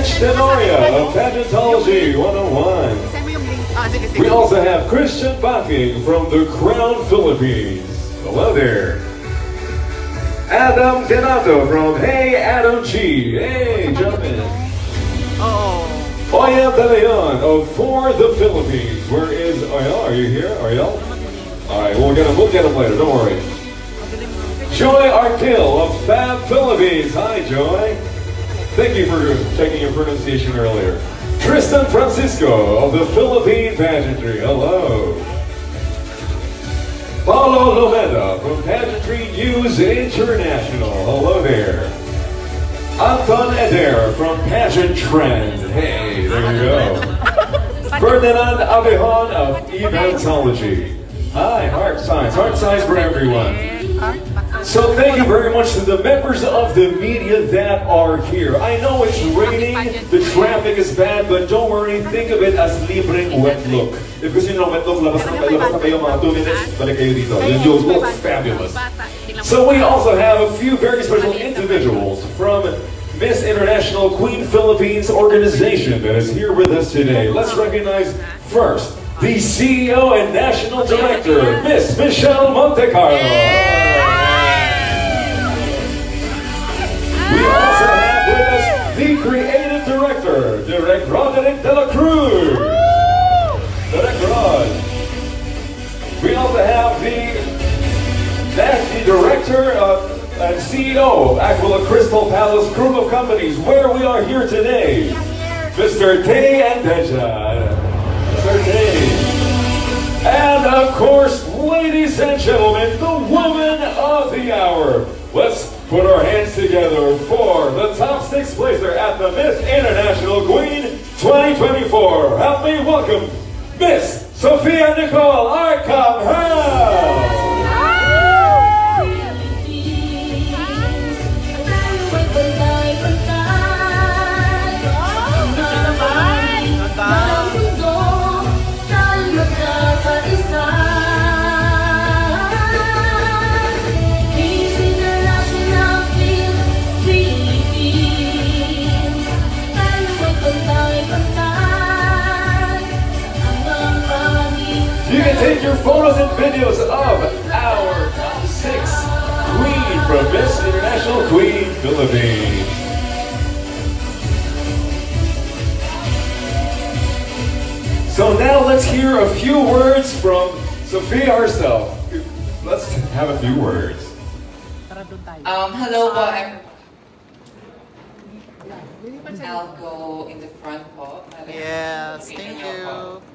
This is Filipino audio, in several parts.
Mitch Tenoria of Pageantology 101. We also have Christian Backing from the Crown Philippines. Hello there. Adam Donato from Hey Adam G. Hey, jump in. Oya De Leon of For the Philippines. Where is Oya? Are you here? Ariel? Alright, we'll get him later, don't worry. Joy Arkil of Fab Philippines. Hi, Joy. Thank you for checking your pronunciation earlier. Tristan Francisco of the Philippine Pageantry. Hello. Paulo Lomeda from Pageantry News International. Hello there. Anton Eder from Pageant Trend. Hey, there you go. Ferdinand Abejon of Eventology. Hi, heart signs for everyone. So thank you very much to the members of the media that are here. I know it's raining, the traffic is bad, but don't worry, think of it as libreng wet look. If gusto nyo wet look, labas na kayo mga 2 minutes, balik kayo dito. You'll look fabulous. So we also have a few very special individuals from Miss International Queen Philippines organization that is here with us today. Let's recognize first the CEO and National Director, Miss Michelle Montecarlo. We also have with us the Creative Director, Direct Roderick De La Cruz. Direct Rod. We also have the Director and CEO of Aquila Crystal Palace Group of Companies, where we are here today, Mr. Tay Andeja. Mr. Tay. And of course, ladies and gentlemen, the woman of the hour. Let's put our hands together for the top 6 placer at the Miss International Queen 2024. Help me welcome Miss Sophia Nicole Arcamhel. Take your photos and videos of our top 6 Queen from Miss International Queen Philippines. So now let's hear a few words from Sophia herself. Let's have a few words. Hello po, I'll go in the front po. Yes, thank you.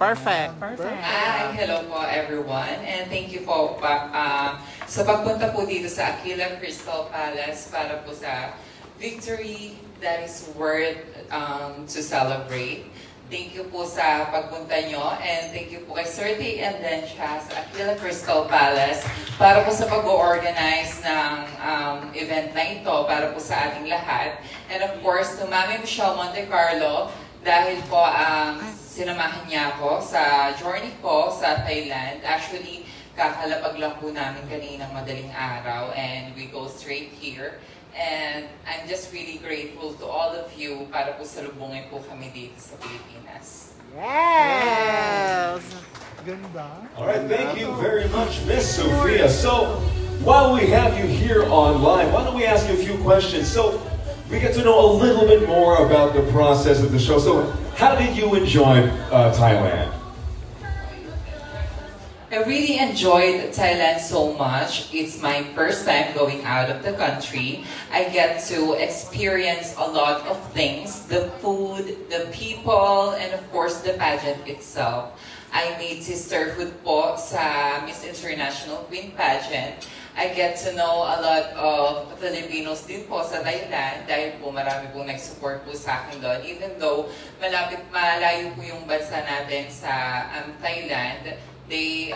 Perfect. Hi, hello po everyone, and thank you po sa pagpunta po dito sa Aquila Crystal Palace para po sa victory that is worth to celebrate. Thank you po sa pagpunta nyo, and thank you po kay Sir Tay Andeja sa Aquila Crystal Palace para po sa pag-organize ng event na ito para po sa ating lahat. And of course, to Mami Michelle Montecarlo, dahil po sinamahan niya ako sa journey ko sa Thailand. Actually, kakalapag lang po namin kaninang madaling araw, and we go straight here. And I'm just really grateful to all of you para po salubungin po kami dito sa Pilipinas. Yes! All right, thank you very much, Miss Sophia. So, while we have you here online, why don't we ask you a few questions? So, we get to know a little bit more about the process of the show. So, how did you enjoy Thailand? I really enjoyed Thailand so much. It's my first time going out of the country. I get to experience a lot of things, the food, the people, and of course the pageant itself. I made sisterhood po sa Miss International Queen Pageant. I get to know a lot of Filipinos din po sa Thailand dahil po marami pong nag-support po sa akin doon. Even though malayo po yung bansa natin sa Thailand, they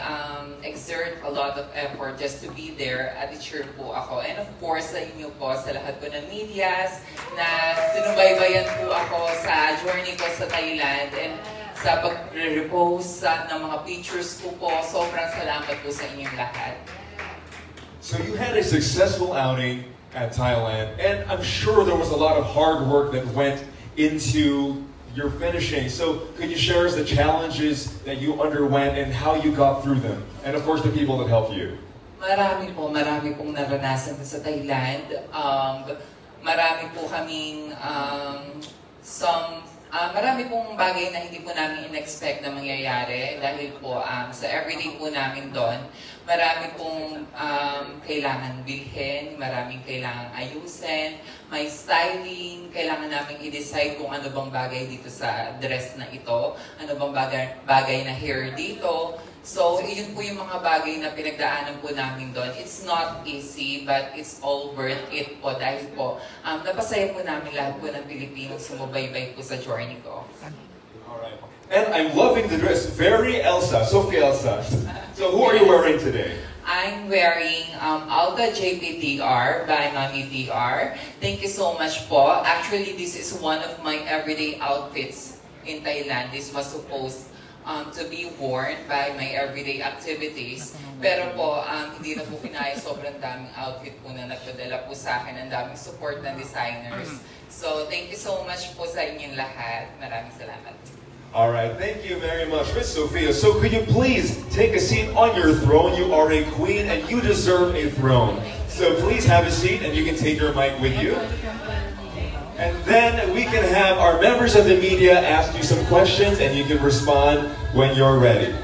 exert a lot of effort just to be there at cheer po ako. And of course, sa inyo po, sa lahat po ng medias na sinubaybayan po ako sa journey ko sa Thailand and sa pag-repost ng mga pictures ko po. Sobrang salamat po sa inyong lahat. So you had a successful outing at Thailand. And I'm sure there was a lot of hard work that went into your finishing. So could you share us the challenges that you underwent and how you got through them? And of course, the people that helped you. Marami pong naranasan sa Thailand. Marami po kaming marami pong bagay na hindi po namin in-expect na mangyayari dahil po sa everyday po namin doon, marami pong kailangan bilhin, maraming kailangan ayusin, may styling, kailangan namin i-decide kung ano bang bagay dito sa dress na ito, ano bang bagay na hair dito. So, yun po yung mga bagay na pinagdaanan po namin doon. It's not easy, but it's all worth it po dahil po, napasaya po namin lahat po ng Pilipinos sumubaybay po sa journey ko. Alright. And I'm loving the dress. Very Elsa, Sophia Elsa. So, who are you wearing today? I'm wearing Alta JPDR by Mami DR. Thank you so much po. Actually, this is one of my everyday outfits in Thailand. This was supposed to be worn by my everyday activities. Pero po, hindi na po pinaya, sobrang daming outfit po na nagpadala po sa akin, ang daming support ng designers. So, thank you so much po sa inyong lahat. Maraming salamat. Alright, thank you very much, Miss Sophia. So could you please take a seat on your throne? You are a queen and you deserve a throne. So please have a seat and you can take your mic with you. And then we can have our members of the media ask you some questions and you can respond when you're ready.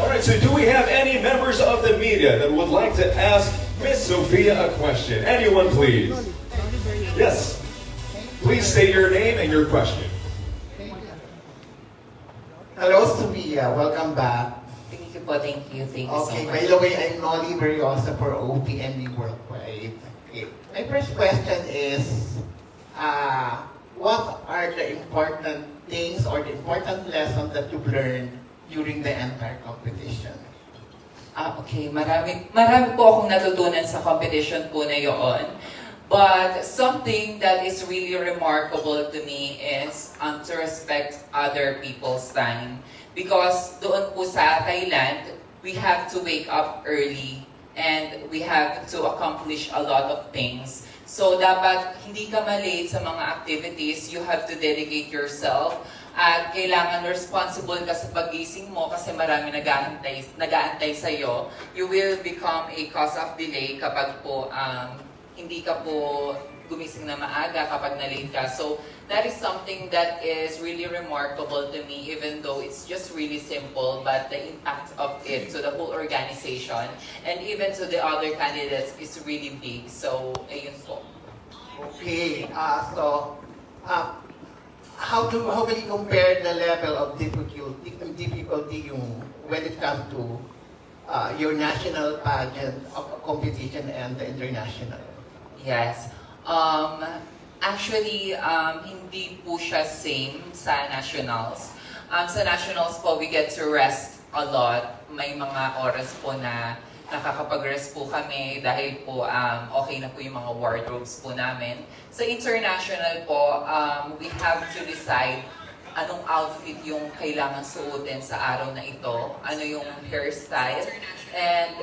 Alright, so do we have any members of the media that would like to ask Miss Sophia a question? Anyone, please? Yes. Please state your name and your question. Hello, Sophia. Welcome back. Thank you po, thank you so Okay, much. by the way, I'm Nolly Beriosa for OPNB Worldwide. Okay. My first question is, what are the important things or the important lessons that you've learned during the entire competition? Okay, marami po akong natutunan sa competition po na yon. But something that is really remarkable to me is to respect other people's time. Because doon po sa Thailand, we have to wake up early and we have to accomplish a lot of things. So dapat hindi ka malate sa mga activities, you have to dedicate yourself. At kailangan responsible ka sa pagising mo kasi marami nag-aantay sa'yo. You will become a cause of delay kapag po hindi ka po gumising na maaga kapag na-late ka. So that is something that is really remarkable to me, even though it's just really simple, but the impact of it to the whole organization and even to the other candidates is really big. So, ayun po. Okay, how will you compare the level of difficulty when it comes to your national pageant competition and the international? Yes. Actually, hindi po siya same sa nationals. Sa nationals po, we get to rest a lot. May mga oras po na nakakapag-rest po kami dahil po okay na po yung mga wardrobes po namin. Sa international po, we have to decide anong outfit yung kailangan suotin sa araw na ito, ano yung hairstyle, and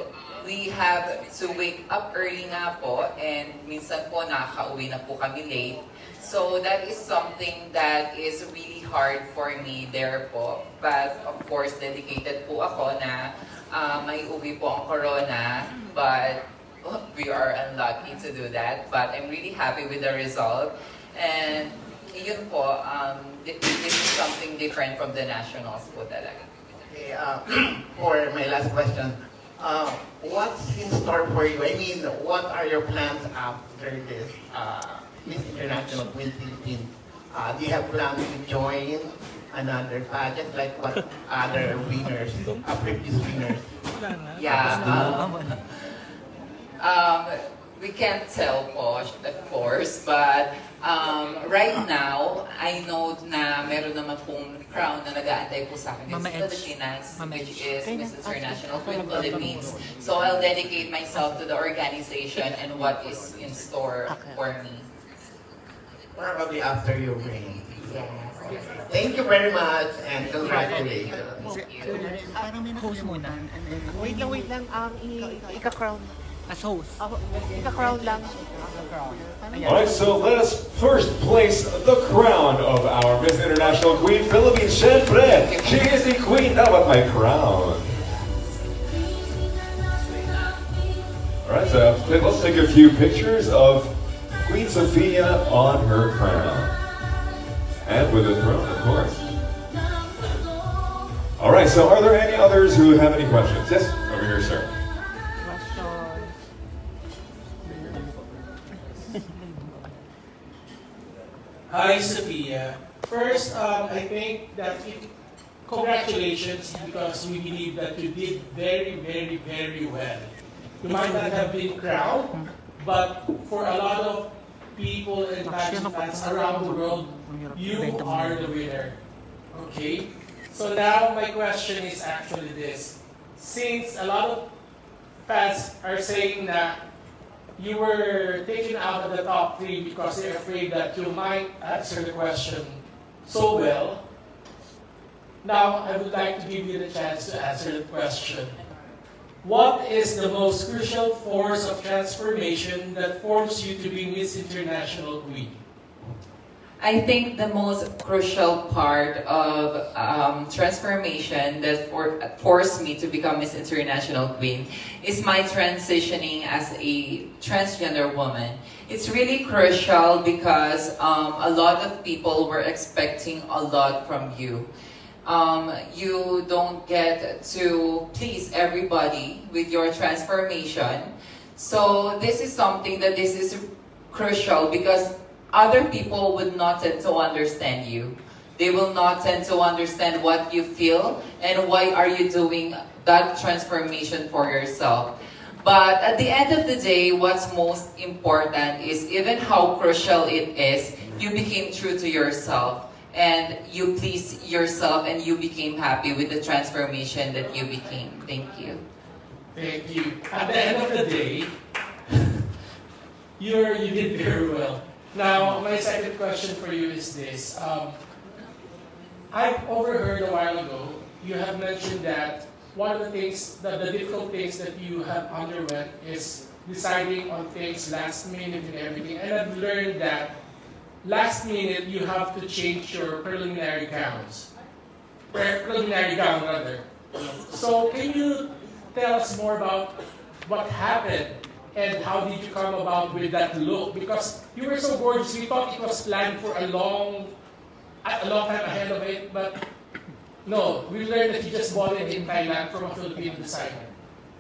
we have to wake up early nga po, and minsan po nakaka-uwi na po kami late. So that is something that is really hard for me there po. But of course, dedicated po ako na may uwi po ang corona, but we are unlucky to do that. But I'm really happy with the result. And yun po, this is something different from the nationals po talaga. Okay, for my last question, what's in store for you? I mean, what are your plans after this Miss International Queen Philippines? Do you have plans to join another pageant like what other winners, previous winners? Yeah. We can't tell po, of course, but right now, I know na meron naman pong crown na nag-aantay po sa akin sa Pilipinas, which is Miss International Queen Philippines. So I'll dedicate myself to the organization and what is in store for me. Probably after your reign. Yes. Thank you very much and congratulations. Host muna. Wait lang. Ika-crown. As host. Ika-crown lang. Alright, so let us first place the crown of our Miss International Queen, Philippines. Syempre, she is the queen. How about my crown? Alright, so let's take a few pictures of Queen Sophia on her crown. And with the throne, of course. Alright, so are there any others who have any questions? Yes, over here, sir. Hi, Sophia. First, I think that congratulations because we believe that you did very, very, very well. You might not have been crowned, but for a lot of people and participants around the world, you are the winner. Okay? So now my question is actually this. Since a lot of fans are saying that you were taken out of the top 3 because they're afraid that you might answer the question so well, now I would like to give you the chance to answer the question. What is the most crucial force of transformation that forms you to be Miss International Queen? I think the most crucial part of transformation that forced me to become Miss International Queen is my transitioning as a transgender woman. It's really crucial because a lot of people were expecting a lot from you. You don't get to please everybody with your transformation. So this is something that this is crucial because other people would not tend to understand you. They will not tend to understand what you feel and why are you doing that transformation for yourself. But at the end of the day, what's most important is even how crucial it is, you became true to yourself and you pleased yourself and you became happy with the transformation that you became. Thank you. Thank you. At the end of the day, you did very well. Now, my second question for you is this. I've overheard a while ago, you have mentioned that one of the things, the difficult things that you have underwent is deciding on things last minute and everything. And I've learned that last minute you have to change your preliminary gowns. Preliminary gown, rather. So can you tell us more about what happened? And how did you come about with that look? Because you were so gorgeous, we thought it was planned for a long time ahead of it, but no, we learned that you just bought it in Thailand from a Filipino designer.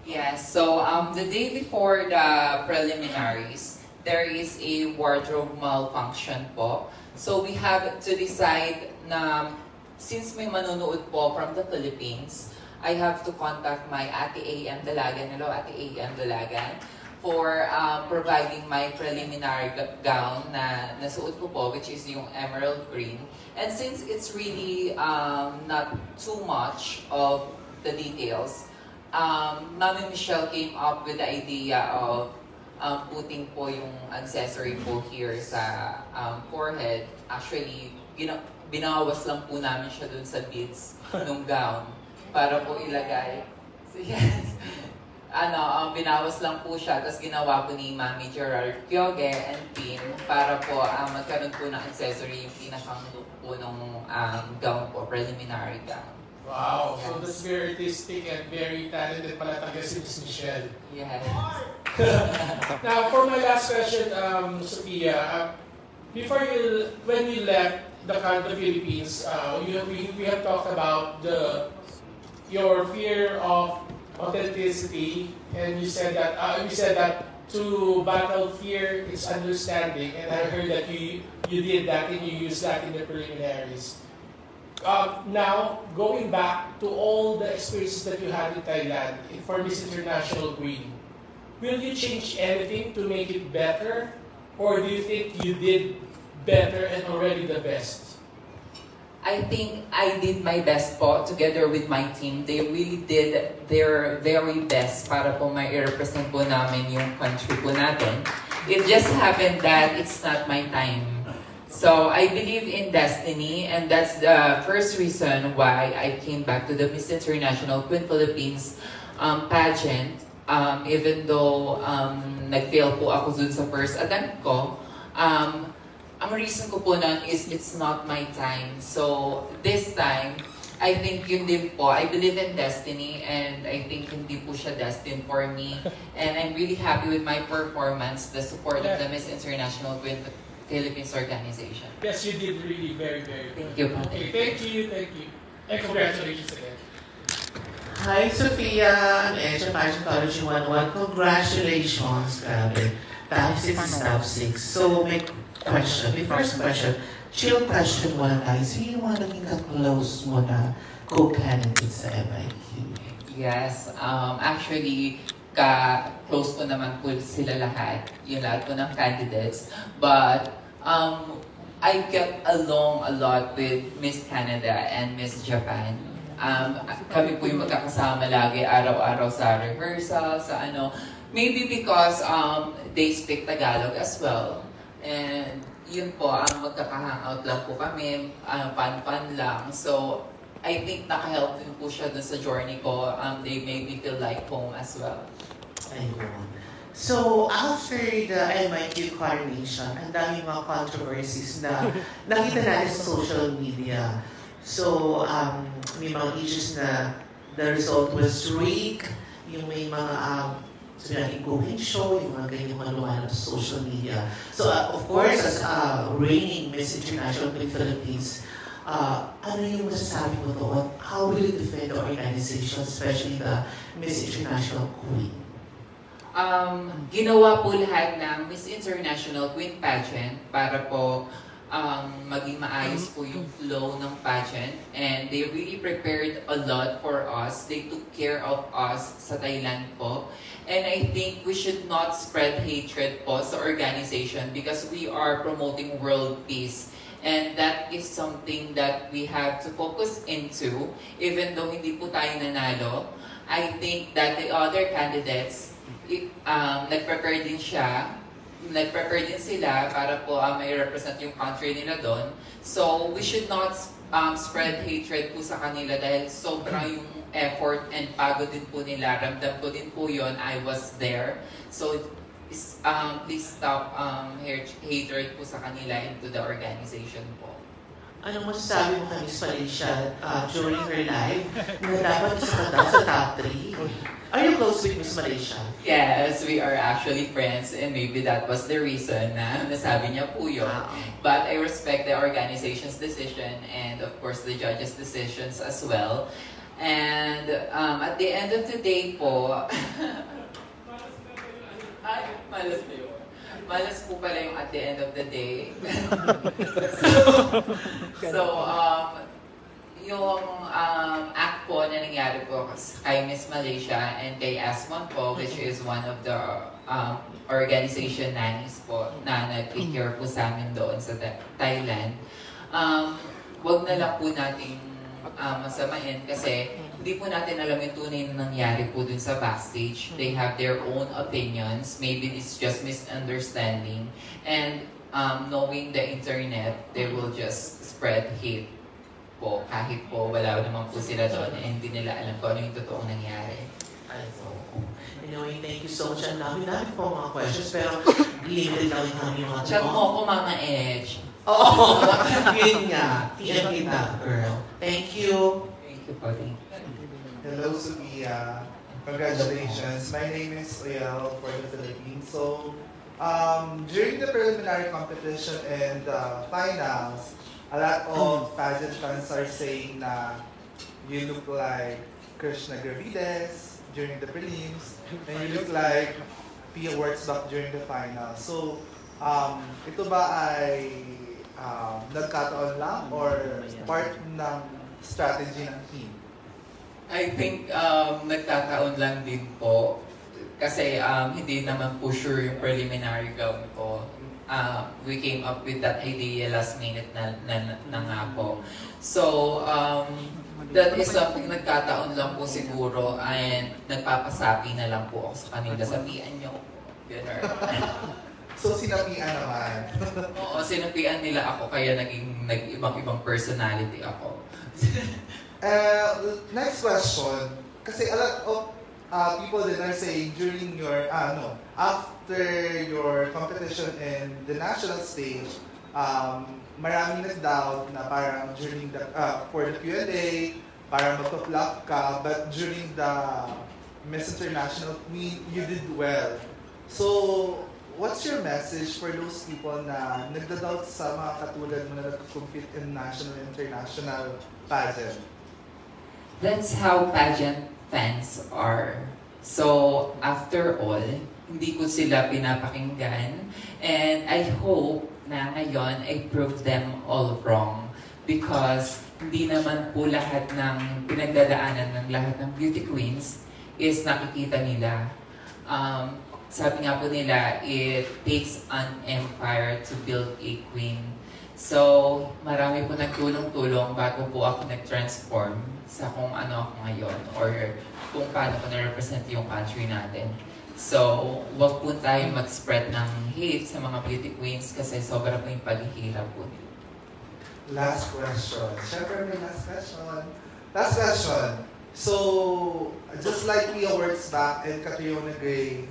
Yes, so the day before the preliminaries, there is a wardrobe malfunction po. So we have to decide na since may manonood po from the Philippines, I have to contact my Ate A.M. Dalagan. Hello, Ate A.M. Dalagan. For providing my preliminary gown na nasuot ko po, which is yung emerald green. And since it's really not too much of the details, Mami Michelle came up with the idea of putting po yung accessory po here sa forehead. Actually, binawas lang po namin siya dun sa beads ng gown para po ilagay. So yes. Binawas lang po siya, tapos ginawa po ni Mami Gerard Kyoge and team para po magkaroon po ng accessory yung pinakang look po ng gown po, preliminary gown. Wow, so that's very artistic and very talented pala talaga si Miss Michelle. Yes. Now, for my last question, Sophia, when you left the Philippines, we have talked about your fear of authenticity, and you said that to battle fear is understanding, and I heard that you did that and you used that in the preliminaries. Now, going back to all the experiences that you had in Thailand for Miss International Queen, will you change anything to make it better, or do you think you did better and already the best? I think I did my best po together with my team. They really did their very best para po mai-represent po namin yung country po natin. It just happened that it's not my time. So I believe in destiny, and that's the first reason why I came back to the Miss International Queen Philippines pageant. Even though nag-fail po ako dun sa first attempt ko, ang reason ko po nun is it's not my time. So this time, I think yun din po, I believe in destiny, and I think hindi po siya destined for me. And I'm really happy with my performance, the support of the Miss International Queen Philippines organization. Yes, you did really very, very good. Thank you. Okay, thank you. And congratulations again. Hi, Sophia. I'm Edge of Fashion College 101. Congratulations. Grabe. Top 6 is top 6. So, my first question, chill question muna tayo. Sino mga naging ka-close mo na co-candidate sa MIQ? Yes, actually, ka-close ko naman po sila lahat, yung lahat po ng candidates. But I get along a lot with Miss Canada and Miss Japan. Kami po yung magkakasama lagi araw-araw sa rehearsal, sa ano. Maybe because they speak Tagalog as well. And yun po, magkaka-hangout lang po kami, fun-fun lang. So, I think naka-help din po siya dun sa journey ko. They made me feel like home as well. Ayun. So, after the MIQ coronation, ang daming mga controversies na nakita natin sa social media. So, may mga issues na the result was rigged, yung may mga cooking show, yung mga ganyan mga lumalab sa social media. So, of course, as reigning Miss International Queen Philippines, ano yung masasabi mo doon? How will you defend the organization, especially the Miss International Queen? Ginawa po lahat ng Miss International Queen pageant para po maging maayos po yung flow ng pageant, and they really prepared a lot for us. They took care of us sa Thailand po. And I think we should not spread hatred po sa organization because we are promoting world peace. And that is something that we have to focus into. Even though hindi po tayo nanalo, I think that the other candidates, nag-prepare din sila para po may represent yung country nila doon. So we should not spread hatred po sa kanila dahil sobra yung effort and pagod din po nila. Ramdam ko din po yun. I was there. So please stop hatred po sa kanila into the organization po. Anong masasabi mo kay Miss Malaysia during her life na dapat isa ka daw sa top 3? Are you close with Miss Malaysia? Yes, we are actually friends, and maybe that was the reason na nasabi niya po yun. But I respect the organization's decision and of course the judges' decisions as well. And at the end of the day po, malas po pala yung at the end of the day. Yung act po na nangyari po kay Miss Malaysia and kay Asmon po, which is one of the organization nannies po na nag-take care po sa amin doon sa Thailand. Wag na lang po nating masamahin kasi hindi po natin alam yung tunay na nangyari po dun sa backstage. They have their own opinions. Maybe it's just misunderstanding. And knowing the internet, they will just spread hate po. Kahit po wala naman po sila doon and hindi nila alam kung ano yung totoong nangyari. Anyway, thank you so much. Ang dami po mga questions, pero limited lang yung mga Chat mo ko, Mama Edge. Oo, yun nga. TMK na, girl. Thank you. Thank you po. Hello, Sophia. Congratulations. My name is Riel for the Philippines. So, during the preliminary competition and finals, a lot of pageant fans are saying na you look like Krishna Gravides during the prelims, and you look like Pia Wurtzbach during the finals. So, ito ba ay nagkataon lang or part ng strategy ng team? I think nagkataon lang din po kasi hindi naman po sure yung preliminary gawin ko. We came up with that idea last minute na nga po. So, that is something nagkataon lang po siguro and nagpapasabi na lang po ako sa kanila. Sabihan nyo. So, sinapian naman. Oo, sinapian nila ako kaya nag-ibang-ibang personality ako. Next question. Kasi a lot of people that are saying during your, after your competition in the national stage, maraming nag-doubt na parang during the, for the Q&A, parang magpa-flop ka, but during the Miss International Queen, you did well. So, what's your message for those people na nagda-doubt sa mga katulad mo na nag-compete in national and international pageant? That's how pageant fans are. So, after all, hindi ko sila pinapakinggan. And I hope na ngayon I prove them all wrong. Because hindi naman po lahat ng pinagdadaanan ng lahat ng beauty queens is nakikita nila. Sabi nga po nila, it takes an empire to build a queen. So, marami po nagtulong-tulong bago po ako nag-transform sa kung ano ako ngayon or kung paano ko na-represent yung country natin. So, wag po tayo mag-spread ng hate sa mga beauty queens kasi sobra po yung paghihirap po. Last question. Siyempre may last question. Last question. So, just like Pia Works back and Catriona Gray,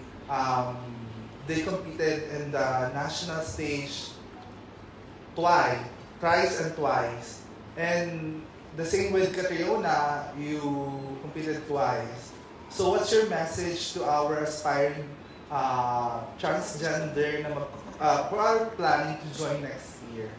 they competed in the national stage thrice and twice. And the same with Catriona, you competed twice. So what's your message to our aspiring transgender na who are planning to join next year?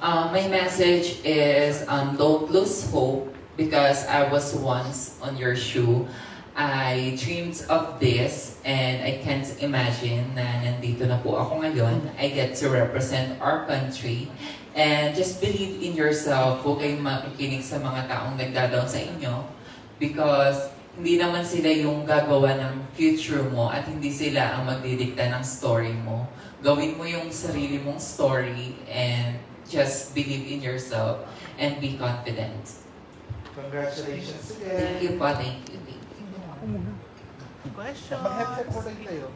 My message is don't lose hope because I was once on your shoe. I dreamed of this and I can't imagine na nandito na po ako ngayon. I get to represent our country and just believe in yourself. Huwag kayong makikinig sa mga taong nagda-down sa inyo because hindi naman sila yung gagawa ng future mo at hindi sila ang magdidikta ng story mo. Gawin mo yung sarili mong story and just believe in yourself and be confident. Congratulations again. Thank you po, thank you. Question. Mag-headset po rin kayo.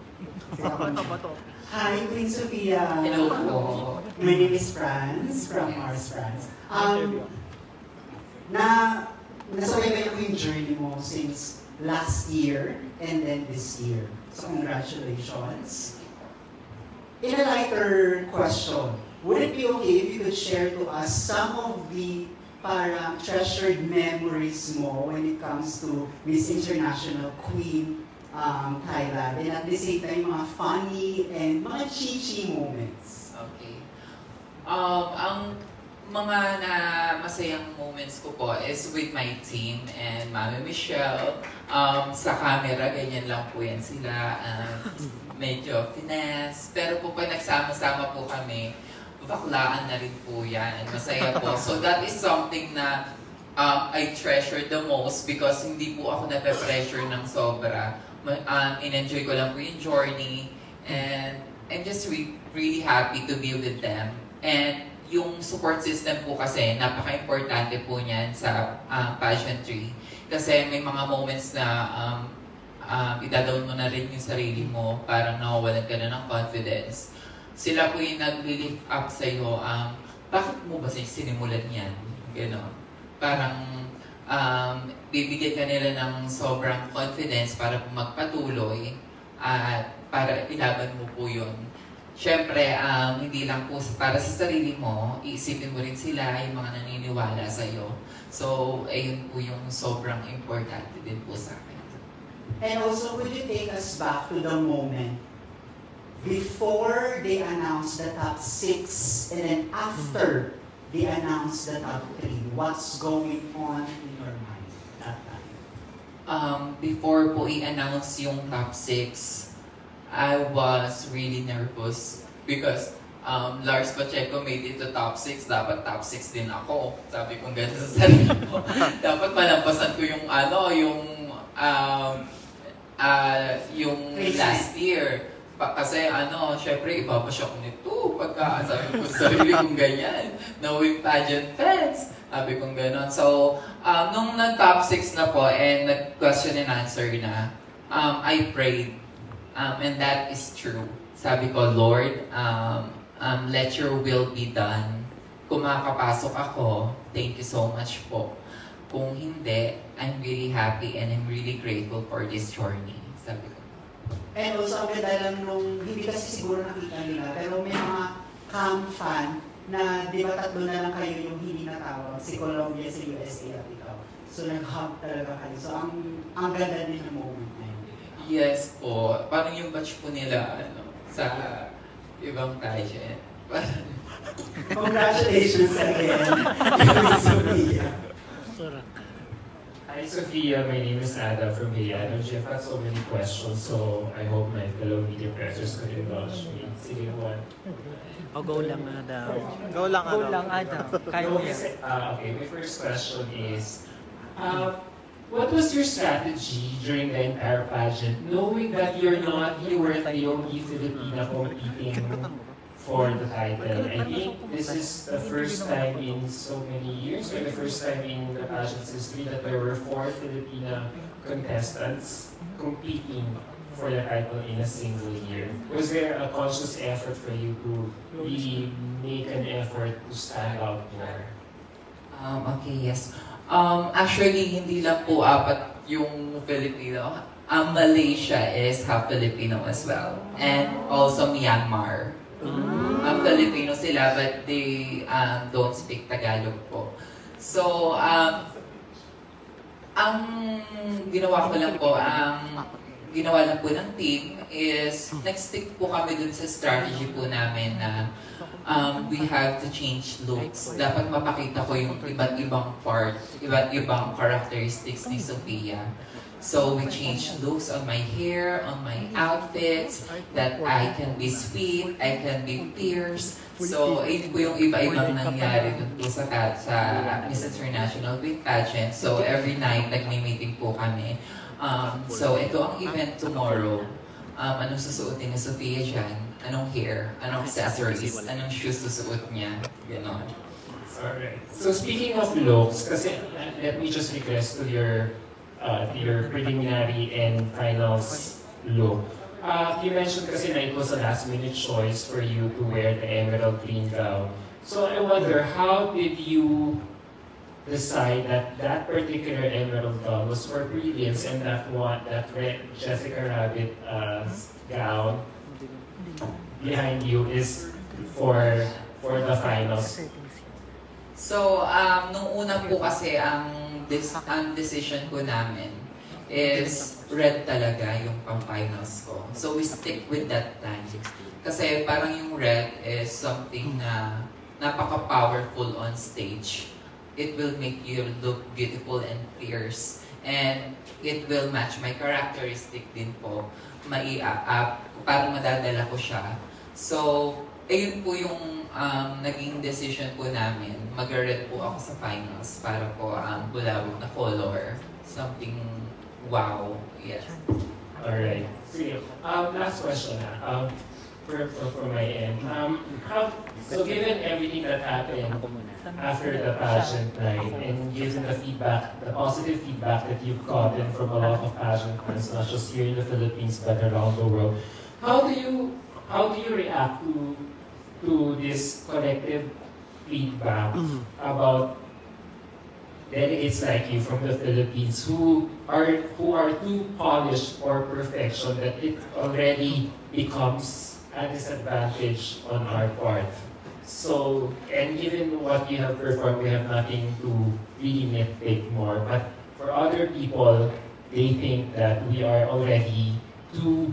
Hi, Queen Sophia. Hello po. My name is Franz from Mars France. Nasubaybay ko yung journey mo since last year and then this year. So congratulations. In a lighter question, would it be okay if you could share to us some of the parang treasured memories mo when it comes to Miss International Queen Thailand, and at the same time mga funny and mga chichi moments? Okay. Ang mga masayang moments ko po is with my team and Mami Michelle. Sa camera, ganyan lang po yan sila. Medyo finesse. Pero po pag nagsama-sama po kami, baklaan na rin po yan. Masaya po. So that is something na I treasure the most because hindi po ako nape-pressure ng sobra. In-enjoy ko lang po yung journey and I'm just really happy to be with them. And yung support system po kasi, napaka-importante po niyan sa pageantry. Kasi may mga moments na ida-down mo na rin yung sarili mo, parang nawawalan ka na ng confidence. Sila po yung nag-lift up sa'yo, bakit mo ba sinimulan yan? Gano'n. Parang bibigyan ka nila ng sobrang confidence para magpatuloy at para ilaban mo po yun. Siyempre, hindi lang po para sa sarili mo, iisipin mo rin sila, yung mga naniniwala sa'yo. So, ayun po yung sobrang importante din po sa akin. And also, could you take us back to the moment before they announced the top 6 and then after they announced the top 3? What's going on in your mind that time? Before po i-announce yung top 6, I was really nervous because Lars Pacheco made it to top 6. Dapat top 6 din ako. Sabi kong gano'n sa sarili ko. Dapat malampasan ko yung yung last year. Kasi syempre ipapashock nito pagka sabi ko sa sarili kong ganyan. Knowing pageant fans. Sabi kong gano'n. So, nung nag-top 6 na po and nag-question and answer na, I prayed. And that is true. sabi ko, Lord, let your will be done. Kung makakapasok ako, thank you so much po. Kung hindi, I'm really happy and I'm really grateful for this journey. Sabi ko. And also, ang ganda lang nung, hindi kasi siguro nakita nila, pero may mga cam fan na di ba tatlo na lang kayo yung hindi natawag, si Colombia, si USA at ikaw. So nag-hug talaga kayo. So ang ganda din ng moment na yun. Yes po. Parang yung batch po nila sa ibang pageant. Congratulations again, Sophia. Hi Sophia, my name is Ada from Hayano. Jeff had so many questions, so I hope my fellow media pressers could indulge me. Sige, one. O, go lang, Adam. Go lang, Adam. Kaya mo yan. Okay, my first question is, what was your strategy during the entire pageant, knowing that you weren't the only Filipina competing for the title? I think this is the first time in so many years, or the first time in the pageant's history, that there were 4 Filipina contestants competing for the title in a single year. Was there a conscious effort for you to really make an effort to stand out more? Okay, yes. Actually, hindi lang po 4 yung Filipino. Malaysia is half Filipino as well. And also Myanmar. Filipino sila, but they don't speak Tagalog po. So, ang ginawa ko lang po, ginawa lang po ng team is nag-stick po kami dun sa strategy po namin na we have to change looks. Dapat mapakita ko yung iba't ibang part, iba't ibang characteristics ni Sophia. So we changed looks on my hair, on my outfits, that I can be sweet, I can be fierce. So ito po yung iba-ibang nangyari dun po sa Miss International with pageant. So every night nagmi-meeting po kami. So ito ang event tomorrow. Anong susuotin ni Sophia dyan? Anong hair? Anong accessories? Anong shoes susuot niya? Ganon. Alright. So speaking of looks, kasi let me just request to your preliminary and finals look. You mentioned kasi na it was a last minute choice for you to wear the emerald green gown. So I wonder, how did you decide that that particular emerald gown was for prelims and that red Jessica Rabbit gown behind you is for the finals? So, nung una po kasi ang decision ko namin is red talaga yung pang-finals ko. So, we stick with that time. Kasi parang yung red is something na napaka-powerful on stage. It will make you look beautiful and fierce. And it will match my characteristic din po. Parang madadala ko siya. So, ayun po yung naging decision po namin. Mag-red po ako sa finals para po bulabog na color. Something wow. Yes. Alright. Last question na. For my end. So given everything that happened after the pageant night, and given the positive feedback that you've gotten from a lot of pageant fans, not just here in the Philippines but around the world, how do you react to this collective feedback about delegates like you from the Philippines who are too polished for perfection, that it already becomes a disadvantage on our part? So, and given what you have performed, we have nothing to really nitpick more. But for other people, they think that we are already too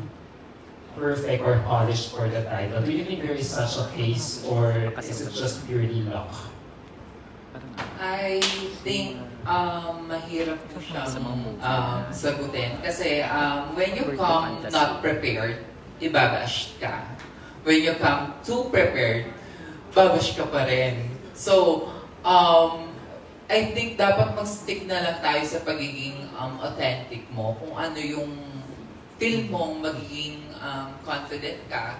perfect or polished for the title. Do you think there is such a case, or is it just purely luck? I think mahirap po siyang sagutin. Kasi when you come not prepared, ibabash ka. When you come too prepared, babash ka pa rin. So, I think dapat mag-stick na lang tayo sa pagiging authentic mo. Kung ano yung feel mong magiging confident ka.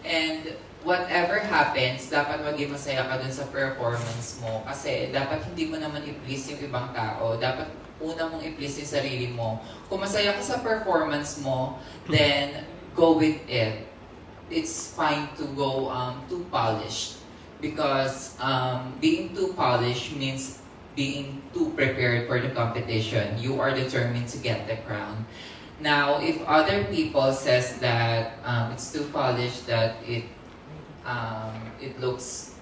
And whatever happens, dapat maging masaya ka dun sa performance mo. Kasi dapat hindi mo naman i-please yung ibang tao. Dapat una mong i-please yung sarili mo. Kung masaya ka sa performance mo, then go with it. it's fine to go too polished because being too polished means being too prepared for the competition. You are determined to get the crown. Now, if other people says that it's too polished, that it looks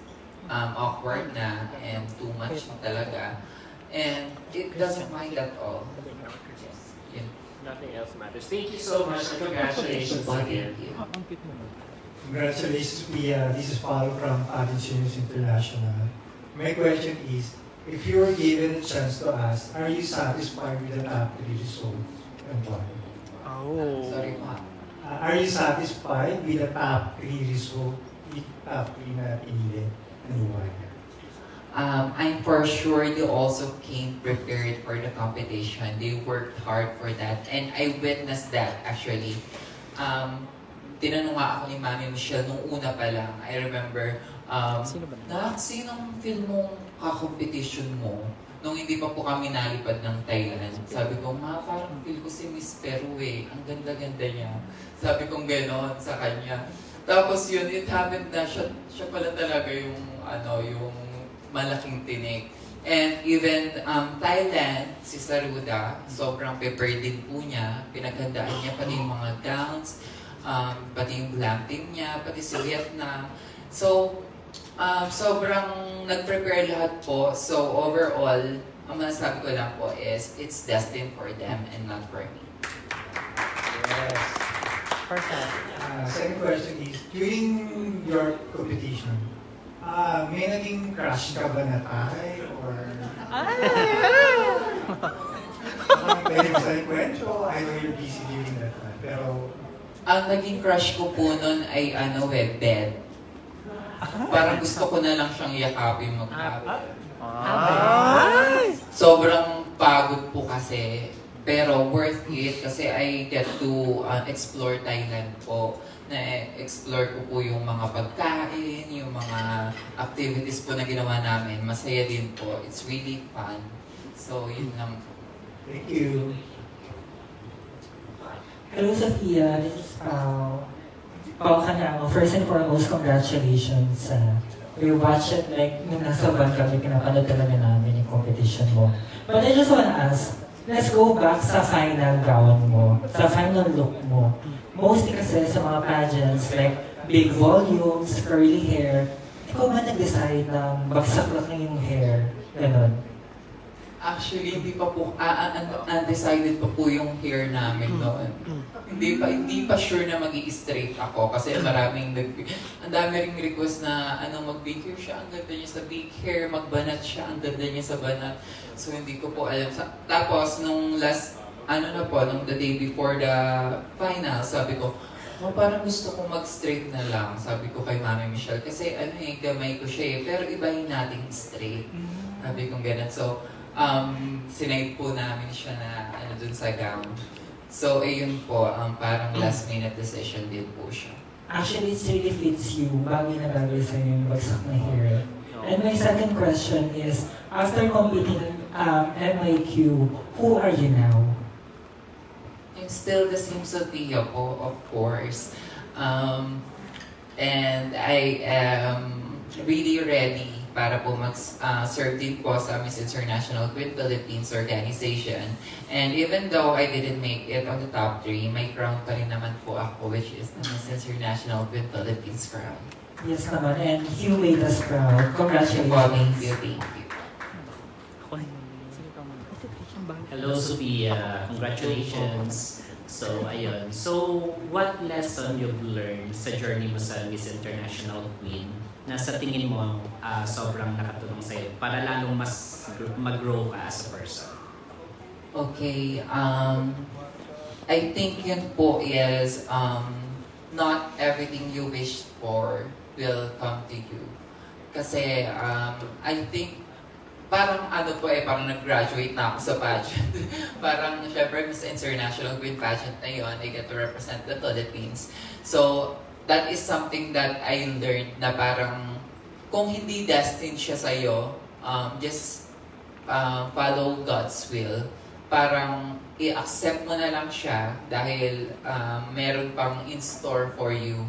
awkward na and too much na talaga, and it doesn't mind at all. Yeah. Nothing else matters. Thank you so much and congratulations again. Congratulations, Pia. This is Paulo from Pageant News International. My question is, if you were given a chance to ask, are you satisfied with the top 3 results and why? Oh. Sorry, ma. Are you satisfied with the top 3 results, top 3 na pinili and why? I'm for sure they also came prepared for the competition. They worked hard for that. And I witnessed that actually. Tinanong nga ako ni Mami Michelle nung una pa lang. I remember, sinong film mong kakompetition mo? Nung hindi pa po kami nalipad ng Thailand. Sabi ko, ma, parang feel ko si Miss Peru eh. Ang ganda-ganda niya. Sabi kong gano'n sa kanya. Tapos yun, it happened na siya pala talaga yung malaking tinik. And even Thailand, si Saruda, sobrang prepared din po niya. Pinaghandaan niya pati yung mga gowns, pati yung glamping niya, pati si Vietnam. So, sobrang nag-prepare lahat po. So, overall, ang masasabi ko lang po is, it's destined for them and not for me. Yes. Perfect. Second question is, during your competition, may naging crush ka ba na Thai? Or... Pwede mo sa kwento? I know you're busy during that time. Pero... Ang naging crush ko po nun ay bed. Parang gusto ko na lang siyang yakapin mag-habit. Sobrang pagod po kasi. Pero worth it kasi I get to explore Thailand po. Na-explore ko po yung mga pagkain, yung mga activities po na ginawa namin. Masaya din po. It's really fun. So, yun lang po. Thank you. Hello, Sophia. This is Pao Canamo. First and foremost, congratulations. We watched it like nung nasa van kami, pinapanood talaga namin yung competition mo. But I just wanna ask, let's go back sa final gown mo, sa final look mo. Mostly kasi sa mga pageants, like big volumes, curly hair, ikaw ba nag-decide na bagsak lang yung hair? Ganon. Actually, hindi pa po, undecided pa po yung hair namin noon. Hindi pa sure na mag-i-straight ako kasi ang dami ring request na mag-big hair siya, ang ganda niya sa big hair, magbanat siya, ang ganda niya sa banat. So hindi ko po alam. Tapos nung nung the day before the final, sabi ko, parang gusto ko mag-straight na lang, sabi ko kay Mami Michelle. Kasi gamay ko siya pero ibahin natin straight. Sabi ko ganun. So, sinayad po namin siya na dun sa gown. So, ayun po, parang last minute decision din po siya. Actually, it really fits you. Bagay na bagay sa'yo yung bagsak na hair. And my second question is, after competing MIQ, who are you now? I'm still the same Sophia po, of course. And I am really ready para po mag-serve din po sa Miss International Queen Philippines organization. And even though I didn't make it on the top 3, may crown pa rin naman po ako, which is the Miss International Queen Philippines crown. Yes naman, and you made us proud. Congratulations. Thank you, thank you. Hello, Sophia. Congratulations. So, ayun. So, what lesson you've learned sa journey mo sa Miss International Queen na sa tingin mo sobrang nakatulong sa'yo para lalong mas mag-grow ka as a person? Okay, I think yun po is not everything you wish for will come to you. Kasi I think parang parang nag-graduate na ako sa pageant. Parang syempre Miss International Queen pageant na yun, I get to represent the Philippines. So that is something that I learned na parang kung hindi destined siya sa'yo, just follow God's will. Parang i-accept mo na lang siya dahil meron pang in store for you.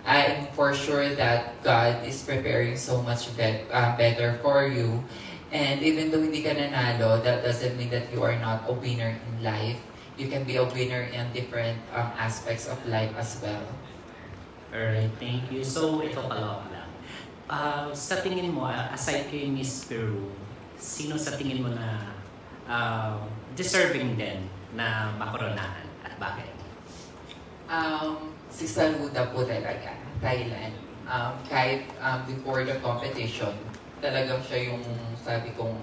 I'm for sure that God is preparing so much better for you. And even though hindi ka nanalo, that doesn't mean that you are not a winner in life. You can be a winner in different aspects of life as well. Alright, thank you. So, ito kalawang lang. Sa tingin mo, aside kay Miss Peru, sino sa tingin mo na deserving din na makoronahan at bakit? Si Saluda po talaga, Thailand. Kahit before the competition, talagang siya yung sabi kong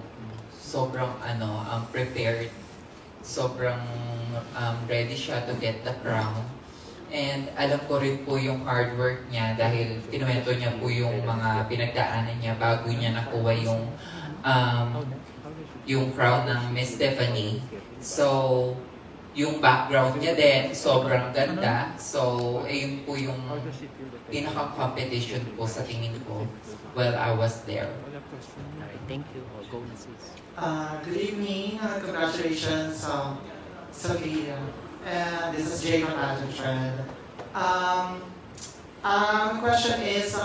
sobrang prepared, sobrang ready siya to get the crown. And alam ko rin po yung hard work niya dahil kinuwento niya po yung mga pinagdaanan niya bago niya nakuha yung crown ng Miss Stephanie. So, yung background niya din, sobrang ganda. So, yun po yung pinaka-competition po sa tingin ko while I was there. Thank you. Go na sis. Good evening. Congratulations, Sophia. And this is Jay from Pageant Trend. Question is,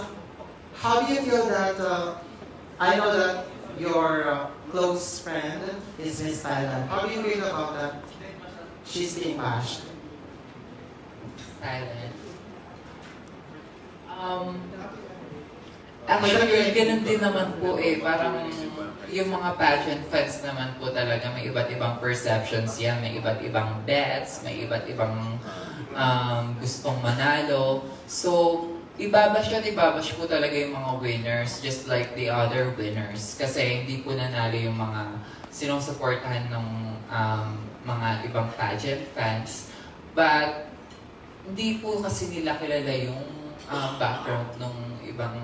how do you feel that, I know that your close friend is Miss Thailand. How do you feel about that? She's being bashed. Thailand. Actually, ganun din naman po parang yung mga pageant fans naman po talaga may iba't ibang perceptions yan, may iba't ibang bets, may iba't ibang gustong manalo. So, ibabash po talaga yung mga winners just like the other winners kasi hindi po nanalo yung mga sinusuportahan ng mga ibang pageant fans. But, hindi po kasi nila kilala yung background ng ibang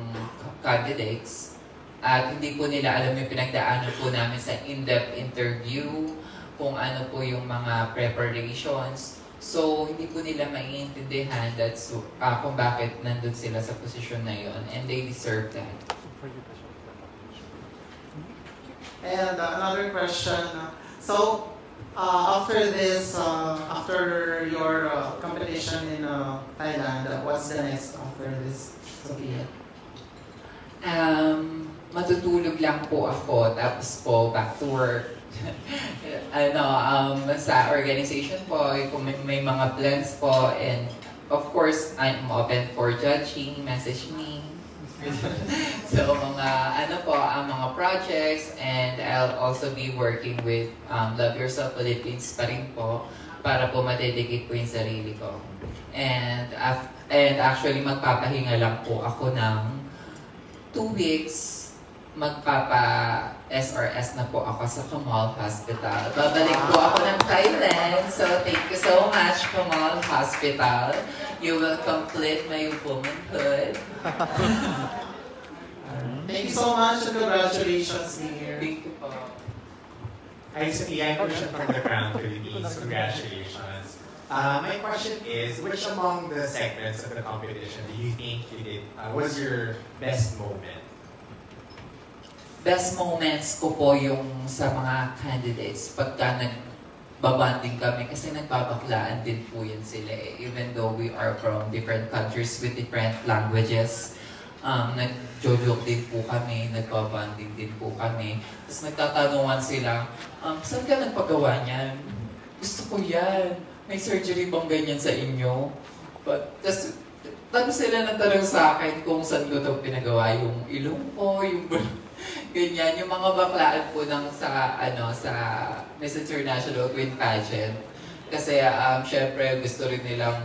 candidates. At hindi po nila alam yung pinagdaanan po namin sa in-depth interview, kung ano po yung mga preparations. So, hindi po nila maiintindihan kung bakit nandun sila sa posisyon na yon, and they deserve that. And another question. So, after this, after your competition in Thailand, what's the next after this, Sophia? Matutulog lang po ako, tapos po back to work. Sa organization po, kung may mga plans po, and of course, I'm open for judging, message me. So, mga projects, and I'll also be working with Love Yourself Philippines pa rin po, para po madedicate po yung sarili ko. And actually, magpapahinga lang po ako ng 2 weeks. Magpapa-SRS na po ako sa Kamal Hospital. Babalik po ako ng Thailand. So, thank you so much, Kamal Hospital. You will complete my womanhood. Thank you so much and congratulations, Nir. Thank you po. Hi, Sophia. I'm Christian from the Crown Philippines. Congratulations. My question is, which among the segments of the competition do you think you did was your best moment? Best moments ko po yung sa mga candidates pagka nagbabanding kami kasi nagbabaklaan din po yan sila even though we are from different countries with different languages. Nag-joke din po kami, nagbabanding din po kami. Tapos nagtatanungan sila, saan ka nagpagawa niyan? Gusto ko yan. May surgery bang ganyan sa inyo? Tapos sila nagtanong sa akin kung saan ko ito pinagawa, yung ilong ko, yung ganyan, yung mga baklaan po sa Miss International Queen Pageant. Kasi syempre gusto rin nilang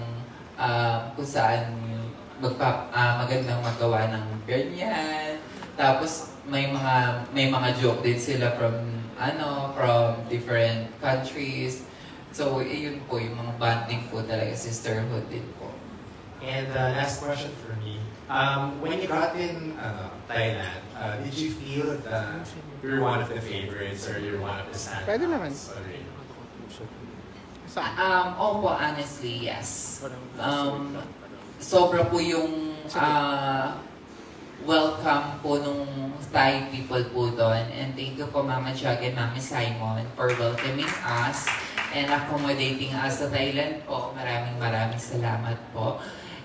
kung saan magandang magawa ng ganyan. Tapos may mga joke din sila from different countries. So yun po, yung mga bonding po talaga, sisterhood din po. And last question for me. When you got in Thailand, did you feel that you're one of the favorites or you're one of the standouts already? Opo, honestly, yes. Sobra po yung welcome po nung Thai people po doon. And thank you po Mama Jug and Mami Simon for welcoming us and accommodating us sa Thailand po. Maraming salamat po.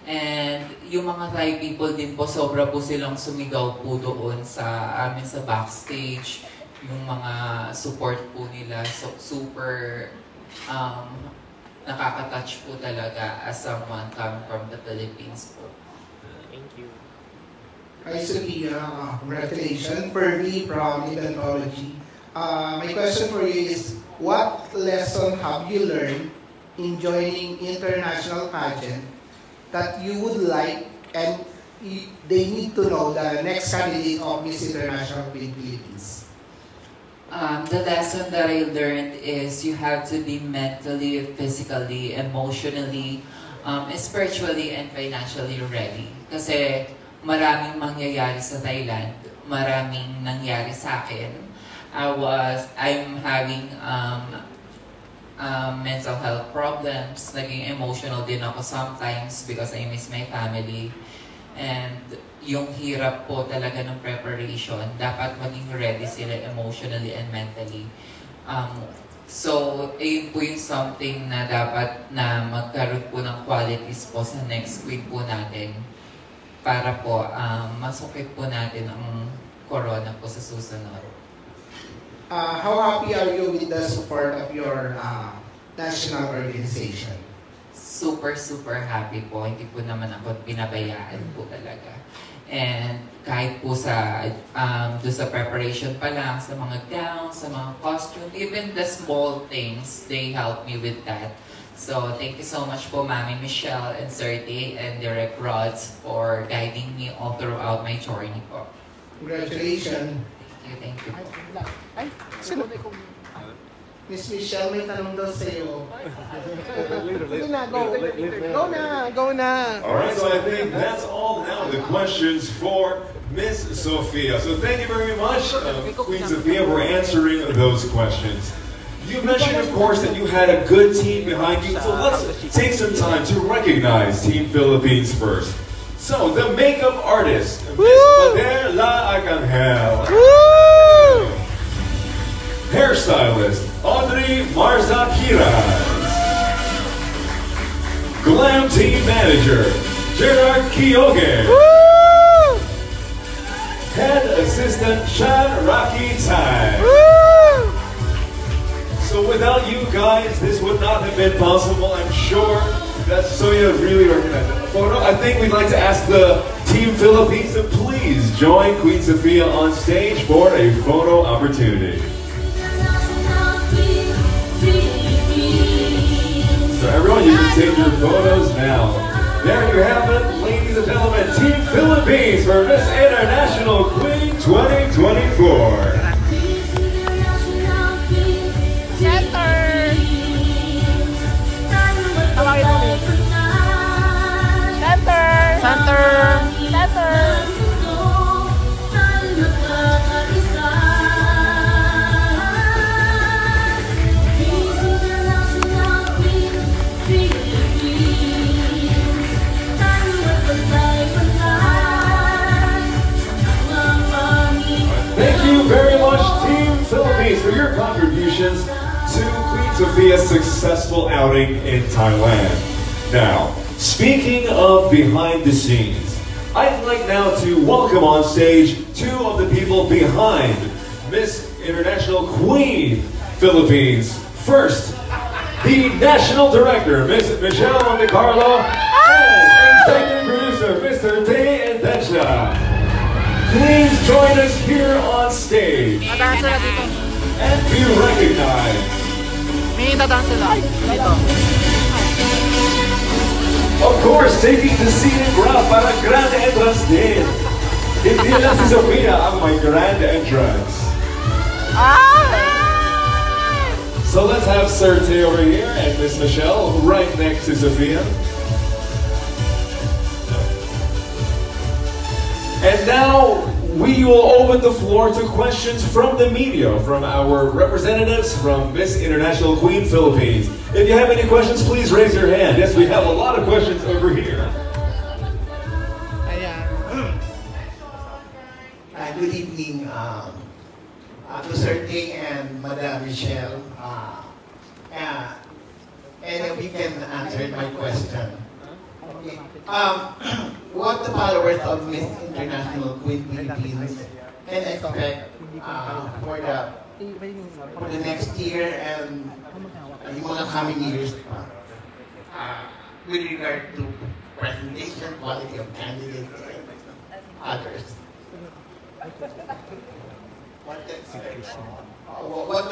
And yung mga Thai people din po, sobra po silang sumigaw po doon sa amin sa backstage. Yung mga support po nila, so, super nakaka-touch po talaga as someone coming from the Philippines po. Thank you. Hi Sophia, congratulations. Fernie from Odontology. My question for you is, what lesson have you learned in joining international pageant that you would like and they need to know the next candidate of Miss International Philippines? The lesson that I learned is you have to be mentally, physically, emotionally, spiritually, and financially ready. Kasi maraming mangyayari sa Thailand, maraming nangyari sa akin. I'm having mental health problems, naging emotional din ako sometimes because I miss my family. And yung hirap po talaga ng preparation, dapat maging ready sila emotionally and mentally. So, ayun po yung something na dapat na magkaroon po ng qualities po sa next week po natin para po masukit po natin ang corona po sa susunod. How happy are you with the support of your national organization? Super, super happy po. Hindi po naman ako pinabayaan po talaga. And kahit po sa doon sa preparation pa lang, sa mga gowns, sa mga costume, even the small things, they help me with that. So thank you so much po Mami Michelle and Sir Tay and Direct Rods for guiding me all throughout my journey po. Congratulations. Thank you po. Ay, sino? Miss Michelle, may tanong daw sa'yo. Go na. All right, so I think that's all now the questions for Miss Sophia. So thank you very much, Queen Sophia, for answering those questions. You mentioned, of course, that you had a good team behind you, so let's take some time to recognize Team Philippines first. So, the makeup artist, Miss Pader La Arcangel. Hairstylist, Audrey Marzaquiras. Glam Team Manager, Gerard Kyoge. Head Assistant, Chan Rocky Tai. So without you guys, this would not have been possible. I'm sure that Soya really organized a photo. I think we'd like to ask the Team Philippines to please join Queen Sophia on stage for a photo opportunity. So everyone, you can take your photos now. There you have it, ladies and gentlemen, Team Philippines for Miss International Queen 2024. For your contributions to Queen Sophia's successful outing in Thailand. Now, speaking of behind the scenes, I'd like now to welcome on stage two of the people behind Miss International Queen Philippines. First, the National Director, Miss Michelle Monte Carlo, and Executive Producer, Mr. Tay Endesha. Please join us here on stage and be recognized. Of course, taking the scenic route para grand entrance din. Hindi lang si Sophia ang may grand entrance. So let's have Sir Tay over here and Miss Michelle right next to Sophia. And now, we will open the floor to questions from the media, from our representatives from Miss International Queen Philippines. If you have any questions, please raise your hand. Yes, we have a lot of questions over here. Good evening to Sir Tay and Madam Michelle. And if you can answer my question. Okay. What the followers of Miss International Queen Philippines can expect for the next year and yung mga coming years with regard to presentation, quality of candidates, and others? What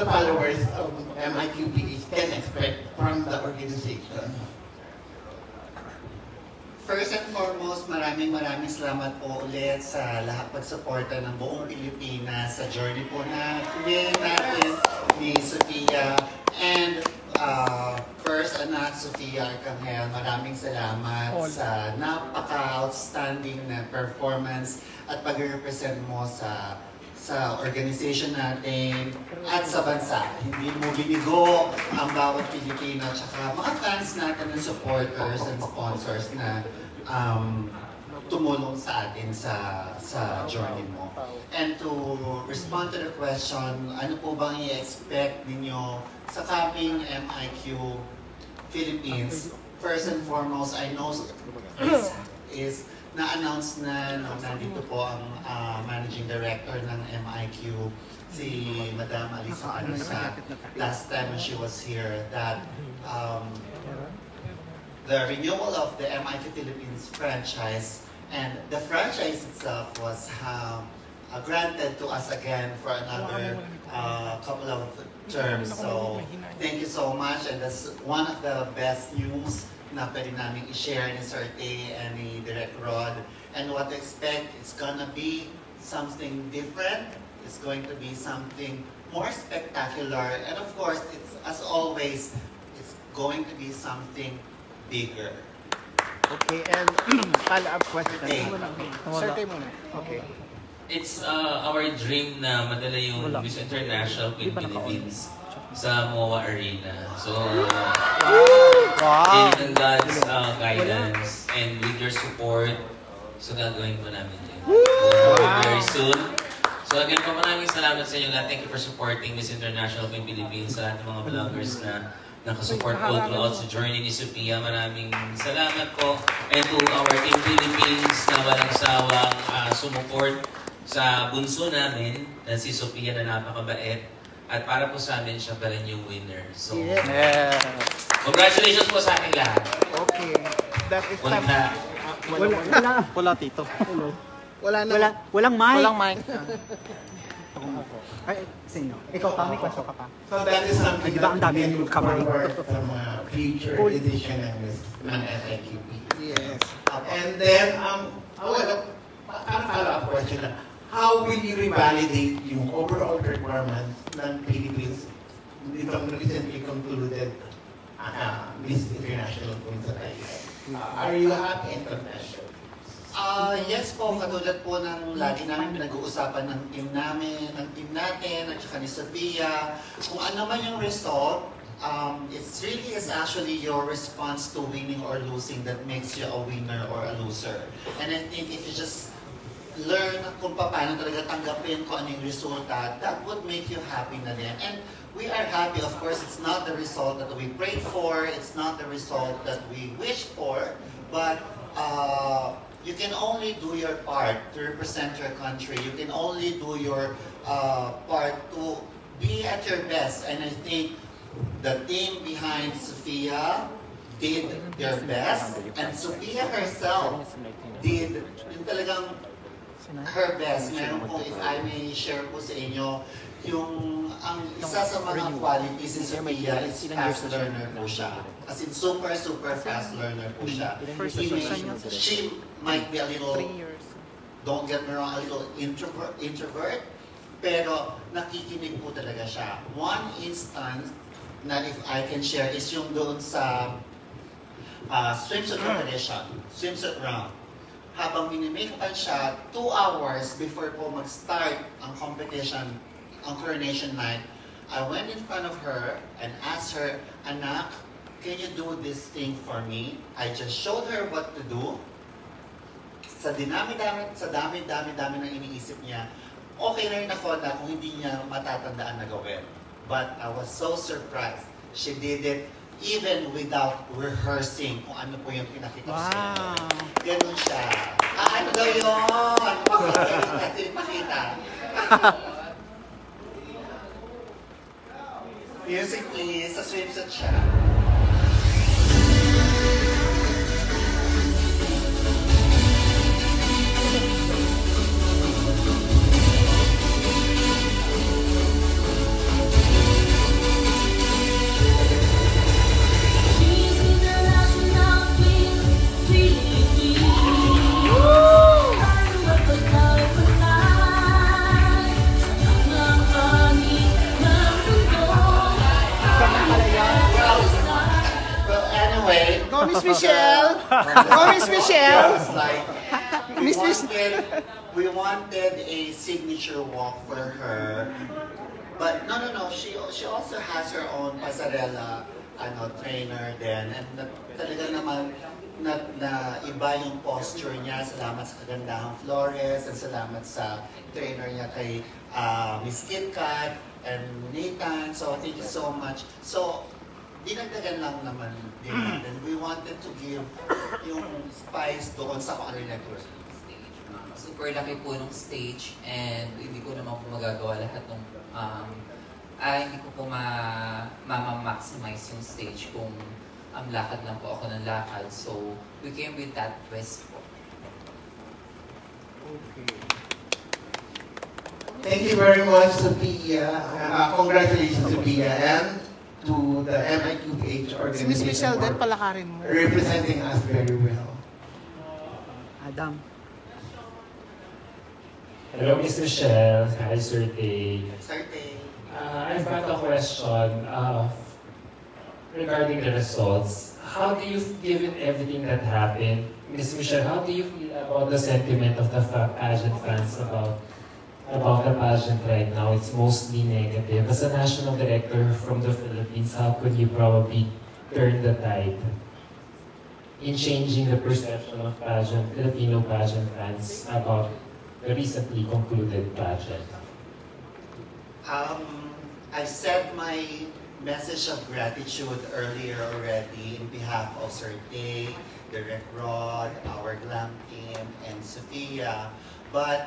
the followers of MIQPH can expect from the organization? First and foremost, maraming salamat po ulit sa lahat pagsuporta ng buong Pilipinas sa journey po natin ni Sofia. And first, anak Sofia Arcangel, maraming salamat sa napaka-outstanding na performance at pag-represent mo sa organization natin at sa bansa. Hindi mo binigo ang bawat Pilipino at saka mga fans natin ng supporters and sponsors na tumulong sa atin sa journey mo. And to respond to the question, ano po bang i-expect ninyo sa coming MIQ Philippines? First and foremost, I know is na-announce na nandito po ang Managing Director ng MIQ, si Madam Alisa Anusa, last time when she was here, that the renewal of the MIQ Philippines franchise and the franchise itself was granted to us again for another couple of terms. So thank you so much, and that's one of the best news na pwede namin i-share ni Sir Tay and ni Direct Rod. And what to expect, it's gonna be something different. It's going to be something more spectacular. And of course, it's, as always, it's going to be something bigger. Okay, and follow-up question. Sir Tay muna. Okay. It's our dream na madala yung Miss International Queen Philippines sa MOA Arena. So, in God's guidance and with your support, so gagawin po namin yun. Very soon. So again po, maraming salamat sa inyo lahat. Thank you for supporting Miss International Queen Philippines, sa lahat ng mga vloggers na nakasupport po throughout sa journey ni Sofia. Maraming salamat po. And to our Team Philippines na walang sawang sumuport sa bunso namin, na si Sofia na napakabait. At para po sa amin, siya pa rin yung winner. So, congratulations po sa ating lahat. Okay. That is Wala tito. Walang mic. Walang mic. Ay, sino? Ikaw pa, may question ka pa. So that is something that we can forward from future edition ng FIQP. Yes. And then, follow-up question lang. How will you revalidate yung overall performance ng Philippines itong recently concluded Miss International Queen sa Thailand? Are you happy and contented? Yes po, katulad po ng lagi namin pinag-uusapan ng team natin, at saka ni Sofia. Kung ano man yung result, it's really is actually your response to winning or losing that makes you a winner or a loser. And I think if you just learn kung paano talaga tanggapin kung ano yung resulta, that would make you happy na din. And we are happy, of course, it's not the result that we prayed for, it's not the result that we wished for, but you can only do your part to represent your country. You can only do your part to be at your best. And I think the team behind Sofia did their best, and Sofia herself did yung talagang her best. Meron po, if I may share po sa inyo, yung ang isa sa mga qualities ni Sofia is fast learner po siya. As in super fast learner po siya. She might be a little, don't get me wrong, a little introvert, pero nakikinig po talaga siya. One instance na if I can share is yung doon sa swimsuit competition, swimsuit round. Habang minimake-upan siya, 2 hours before po mag-start ang competition, ang coronation night, I went in front of her and asked her, "Anak, can you do this thing for me?" I just showed her what to do. Sa dami-dami ng iniisip niya, okay na rin ako na kung hindi niya matatandaan na gawin. But I was so surprised. She did it even without rehearsing kung ano po yung pinakita ko sa inyo. Ganun siya. Ano daw yun? Pakita natin ipakita. Music please, sa swimsuit siya. Go, Miss Michelle! Go, Miss Michelle! We wanted a signature walk for her. But no. She also has her own pasarela trainer din. And talaga naman na iba yung posture niya. Salamat sa kagandahang Flores and salamat sa trainer niya kay Miss Kit Kat and Nathan. So thank you so much. So dinagdagan lang naman din natin. We wanted to give yung spice doon sa kung ano yung network. Super laki po ng stage and hindi ko naman po magagawa lahat ng hindi ko po ma-maximize yung stage kung lakad lang po ako ng lakad. So, we came with that twist po. Okay. Thank you very much, Sophia. Congratulations, Sophia, and to the MIQH organization. Miss Michelle din, palakarin mo. Representing us very well. Adam. Hello, Miss Michelle. Hi, Sir Tay. Sir Tay. I've got a question regarding the results. How do you, given everything that happened, Miss Michelle, how do you feel about the sentiment of the pageant fans about the pageant right now? It's mostly negative. As a national director from the Philippines, how could you probably turn the tide in changing the perception of Filipino pageant fans about the recently concluded pageant? I said my message of gratitude earlier already in behalf of Sir Tay, Direct Rod, our glam team, and Sophia. But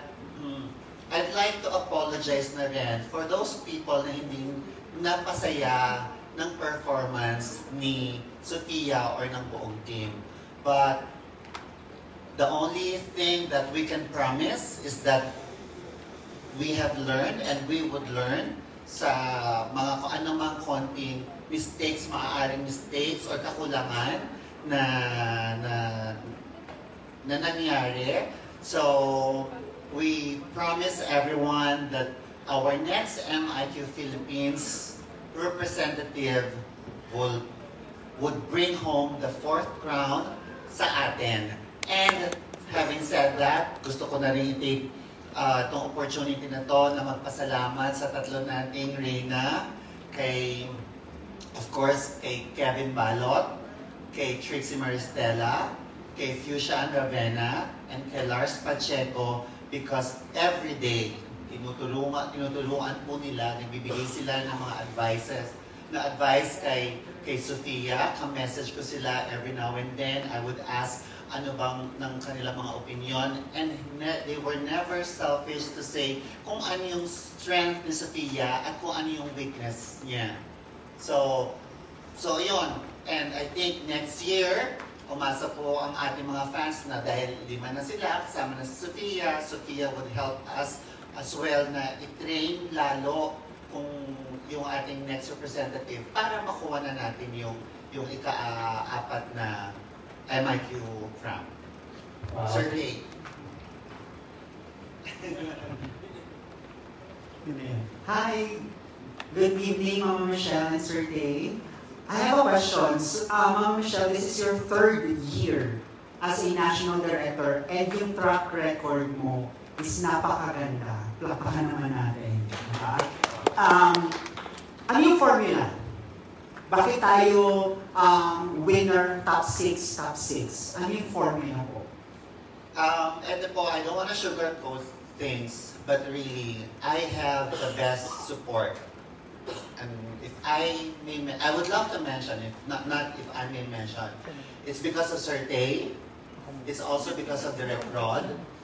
I'd like to apologize na rin for those people na hindi napasaya ng performance ni Sophia or ng buong team. But the only thing that we can promise is that we have learned and we would learn sa mga kung anumang konting mistakes, maaaring mistakes or kakulangan na nangyari. So, we promise everyone that our next MIQ Philippines representative would bring home the 4th crown sa atin. And having said that, gusto ko na rin i-take itong opportunity na to na magpasalamat sa tatlo nating Reyna, of course, kay Kevin Balot, kay Trixie Maristela, kay Fuchsia Ravenna, and kay Lars Pacheco, because every day, tinutulungan po nila, nagbibigay sila ng mga advice kay Sophia, ka-message ko sila every now and then. I would ask ano bang ng kanilang mga opinion, and they were never selfish to say kung ano yung strength ni Sophia at kung ano yung weakness niya. So yun. And I think next year, umasa po ang ating mga fans na dahil 5 na sila, kasama na si Sophia. Sophia would help us as well na i-train lalo kung yung ating next representative para makuha na natin yung ika-4 na MIQ crown. Wow. Sir Tay. Hi, good evening, Mama Michelle and Sir Tay. I have a question. Mama Michelle, this is your 3rd year as a national director and yung track record mo is napakaganda. Plapakan naman natin. Ano yung formula? Bakit tayo winner top 6? Ano yung formula po? And po, I don't want to sugarcoat things, but really, I have the best support and if I may, I would love to mention it, not if I may mention, it's because of Sir Tay, it's also because of Direct Rod.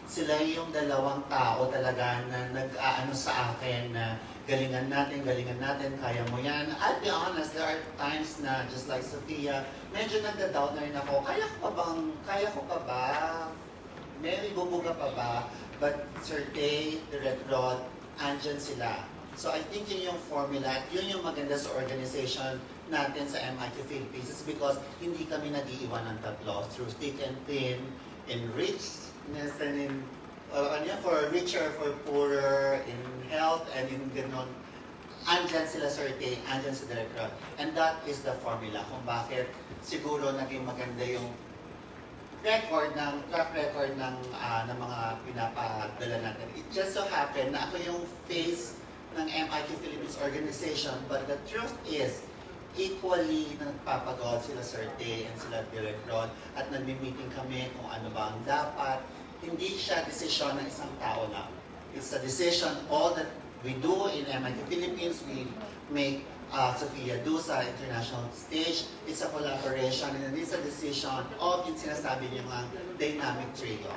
Sila yung dalawang tao talaga na nag-aano sa akin na galingan natin, kaya mo yan. I'll be honest, there are times na, just like Sophia, medyo nagda-doubt na rin ako, kaya ko pa ba? May bubuga pa ba? But Sir Tay, Direct Rod, andyan sila. So I think yun yung formula, yun yung maganda sa organization natin sa MIQ Philippines. It's because hindi kami nag-iiwan ng tatlo through thick and thin, in richness and in, for richer, for poorer, in health and in ganon. Andyan sila Sir Tay, andyan si Direct Rod. And that is the formula kung bakit siguro naging maganda yung track record ng mga pinapadala natin. It just so happened na ako yung face ng MIQ Philippines organization, but the truth is, equally nagpapagod sila Sir Tay and sila Direct Rod at nagmi-meeting kami kung ano ba ang dapat. Hindi siya desisyon ng isang tao lang. It's a decision, all that we do in MIQ Philippines, we make Sophia do sa international stage. It's a collaboration and it's a decision of yung sinasabi niyo nga dynamic trio,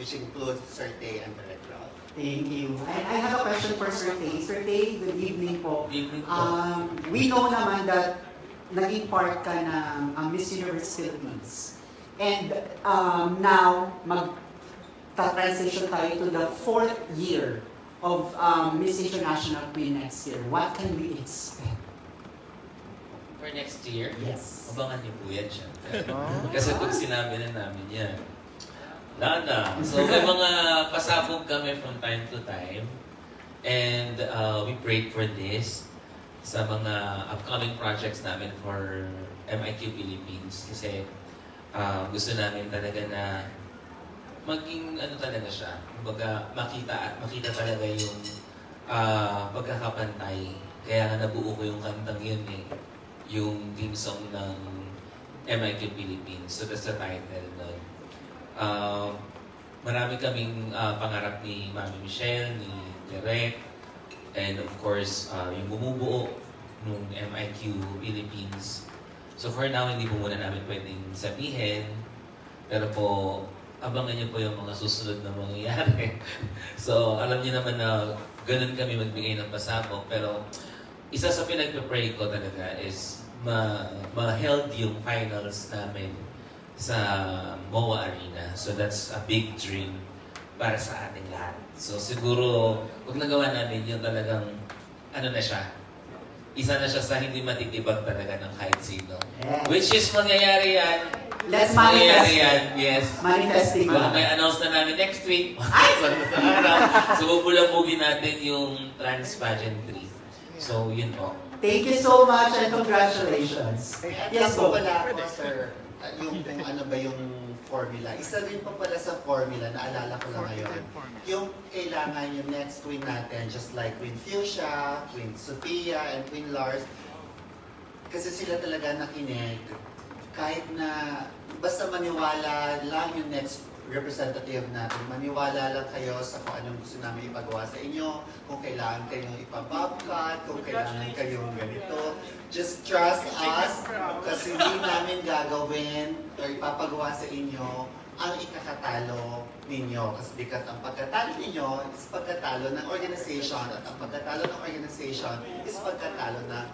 which includes Sir Tay and Direct Rod. Thank you. I have a question for Sir Tay. Sir Tay, good evening po. We know naman that naging part ka ng Miss Universe Philippines. And now, mag-transition tayo to the 4th year of Miss International Queen next year. What can we expect? For next year? Yes. Abangan niyo po yan siya. Kasi pag sinabi na namin yan, Lana. So may mga pasabog kami from time to time. And we prayed for this sa mga upcoming projects namin for MIQ Philippines. Kasi gusto namin talaga na maging ano talaga siya. Kumbaga makita talaga yung pagkakapantay. Kaya nga nabuo ko yung kantang yun eh. Yung theme song ng MIQ Philippines. So that's the title nun. Marami kaming pangarap ni Mami Michelle, ni Direk, and of course, yung bumubuo ng MIQ Philippines. So for now, hindi po muna namin pwedeng sabihin, pero po, abangan niyo po yung mga susunod na mangyayari. So alam niyo naman na ganun kami magbigay ng pasabog, pero isa sa pinagpe-pray ko talaga is ma-held yung finals namin sa MOA Arena. So that's a big dream para sa ating lahat. So siguro, pag nagawa namin yung talagang, ano na siya, isa na siya sa hindi matitibag talaga ng kahit sino. Yes. Which is mangyayari yan. Let's manifest. Yan, yes. Manifesting. May announce na namin next week. So bubulabugin natin yung trans pageantry. So yun po. Thank you so much and congratulations. Yes, po pala ako, sir. Yung kung ano ba yung formula. Isa din pa pala sa formula, naalala ko lang ngayon. Yung kailangan yung next queen natin, just like Queen Fuchsia, Queen Sophia, and Queen Lars, kasi sila talaga nakinig. Kahit na, basta maniwala lang yung next representative natin, maniwala lang kayo sa kung anong gusto namin ipagawa sa inyo, kung kailangan kayong ipabobcat, kung kailangan kayong ganito. Just trust us, kasi hindi namin gagawin o ipapagawa sa inyo ang ikakatalo ninyo. Kasi because ang pagkatalo ninyo is pagkatalo ng organization at ang pagkatalo ng organization is pagkatalo ng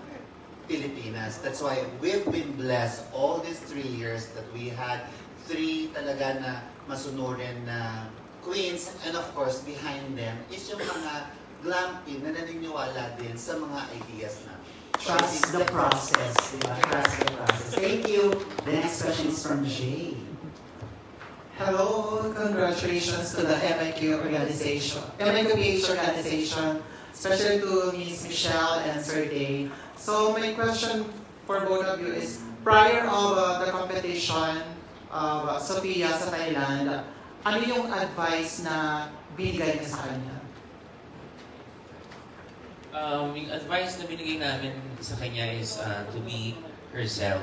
Pilipinas. That's why we've been blessed all these 3 years that we had 3 talaga na masunurin na queens, and of course, behind them is yung mga glamping na naniniwala din sa mga ideas na. Trust the process. Trust the process. Thank you. The next question is from Jay. Hello, congratulations to the MIQ organization, MIQ organization, especially to Ms. Michelle and Sir Tay. So my question for both of you is, prior of the competition of Sophia sa Thailand, ano yung advice na binigay niya sa kanya? Yung advice na binigay namin sa kanya is to be herself.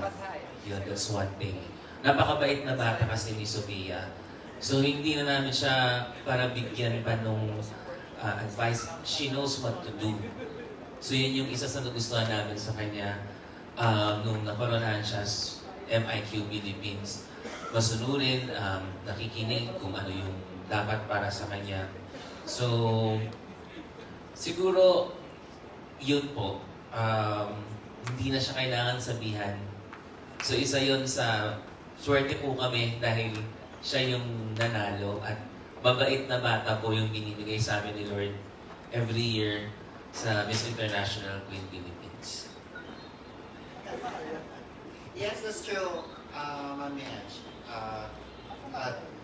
Yun, that's one thing. Napakabait na bata kasi ni Sophia. So hindi na namin siya para bigyan pa nung advice. She knows what to do. So yun yung isa sa nagustuhan namin sa kanya nung nakoronahan siya sa MIQ Philippines. Masunurin, nakikinig kung ano yung dapat para sa kanya. So, siguro, yun po, hindi na siya kailangan sabihan. So, isa yun sa swerte po kami dahil siya yung nanalo at mabait na bata po yung binibigay sa amin ni Lord every year sa Miss International Queen Philippines. Yes, that's true, Ma'am Edge.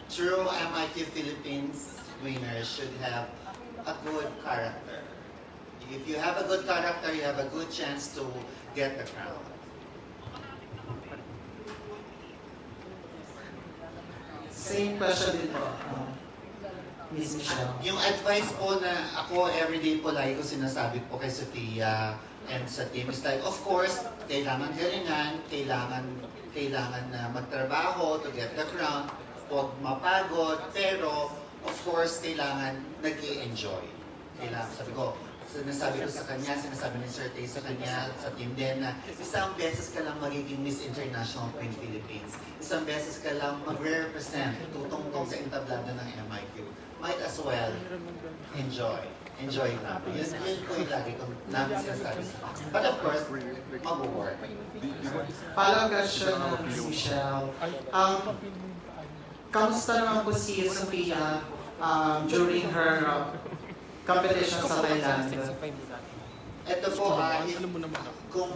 True MIQ Philippines winners should have a good character. If you have a good character, you have a good chance to get the crown. Same question din po, Miss Michelle. Yung advice po na ako everyday po lagi ko sinasabi po kay Sophia and sa team is like, of course, kailangan galingan, kailangan na magtrabaho to get the crown, huwag mapagod, pero of course, kailangan nag-i-enjoy. Kailangan, sinasabi ko sa kanya, sinasabi ni Sir Tay sa kanya, sa team din na isang beses ka lang magiging Miss International Queen Philippines. Isang beses ka lang mag-represent, tutungtong sa entablado ng MIQ. Might as well enjoy. Enjoy na. Yun po yung lagi kong namin sinasabi sa kanya. But of course, mag-work. Follow-up question na Miss Michelle. Kamusta naman po si Sophia during her competition sa Thailand? Ito po, kung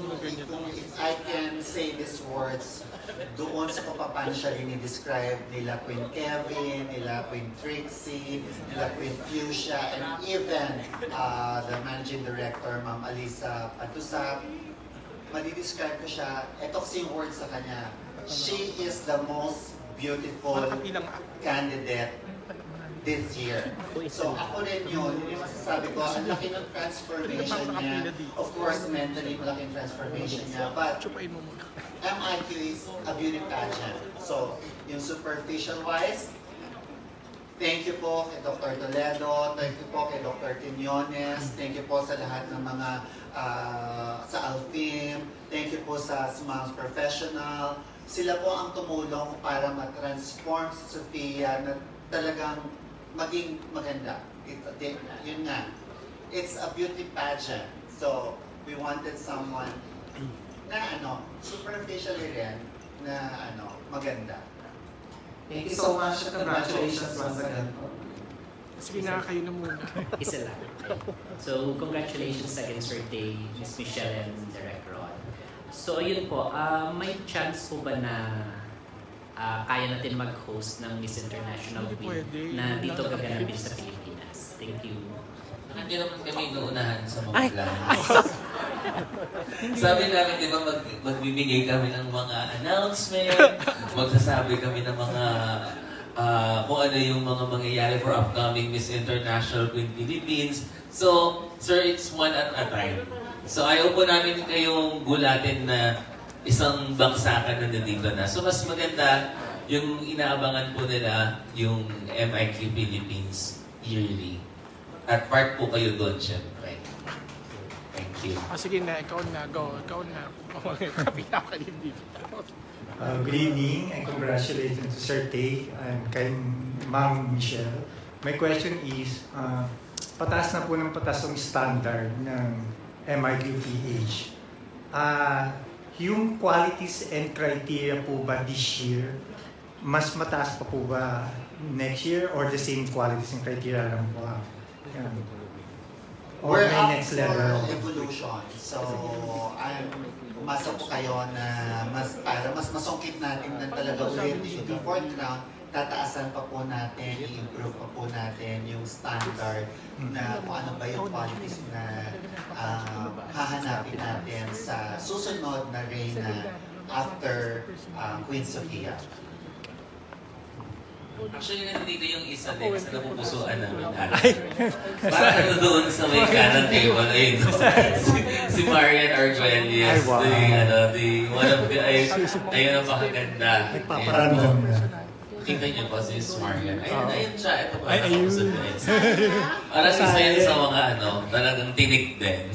if I can say these words, doon sa kapapansya rin i-describe nila Queen Kevin, nila Queen Trixie, nila Queen Fuchsia, and even the Managing Director, Ma'am Alisa Patusap, madi-describe ko siya, ito kasi yung word sa kanya, she is the most beautiful candidate this year. So ako rin yun, yung masasabi ko, ang laki ng transformation niya. Of course, mentally, malaking transformation niya. But MIQ is a beauty pageant. So, yung superficial-wise, thank you po kay Dr. Toledo, thank you po kay Dr. Quinones, thank you po sa lahat ng mga sa Alfim, thank you po sa Smiles Professional. Sila po ang tumulong para ma-transform si Sophia na talagang maging maganda. Yun nga. It's a beauty pageant. So, we wanted someone na superficially rin na maganda. Thank you so much. Congratulations once again. Sige na, kayo na muna. Isa lang. So, congratulations again, Sir Tay, Miss Michelle, and Direct Rod. So, ayun po, may chance po ba na kaya natin mag-host ng Miss International Queen na dito gaganapin sa Pilipinas? Thank you. Hindi naman kami inuunahan sa mga plans. Sabi namin, di ba, magbibigay kami ng mga announcement, magsasabi kami ng mga kung ano yung mga mangyayari for upcoming Miss International Queen Philippines. So, sir, it's one at a time. So, ayaw po namin kayong gulatin na isang baksakan na nandito na. So, mas maganda yung inaabangan po nila yung MIQ Philippines yearly. At part po kayo doon, syempre. Thank you. Sige na, ikaw na. Go. Ikaw na. Kapita ka din dito. Good evening and congratulations to Sir Tay and kay Ma'am Michelle. My question is, pataas na po ng pataas ang standard ng MIQPH. Yung qualities and criteria po ba this year, mas mataas pa po ba next year or the same qualities and criteria lang po? Or We're may up next level? for evolution. So, umasa po kayo na para mas masungkit natin na talaga ulit yung fourth round, tataasan pa po natin, i-improve pa po natin yung standard na kung ano ba yung qualities na hahanapin natin sa susunod na reyna after Queen Sophia. Actually, nandito yung isa din sa napupusuan namin. Parang doon sa may kanan table, ayun, si Marian Arguelles, wow. one of the, ayun ang pakaganda. Nagpaparandom na. Tingnan niyo po si Marian. Ayun siya. Ito pa. Ayun. Parang isa yan sa mga talagang tinik din.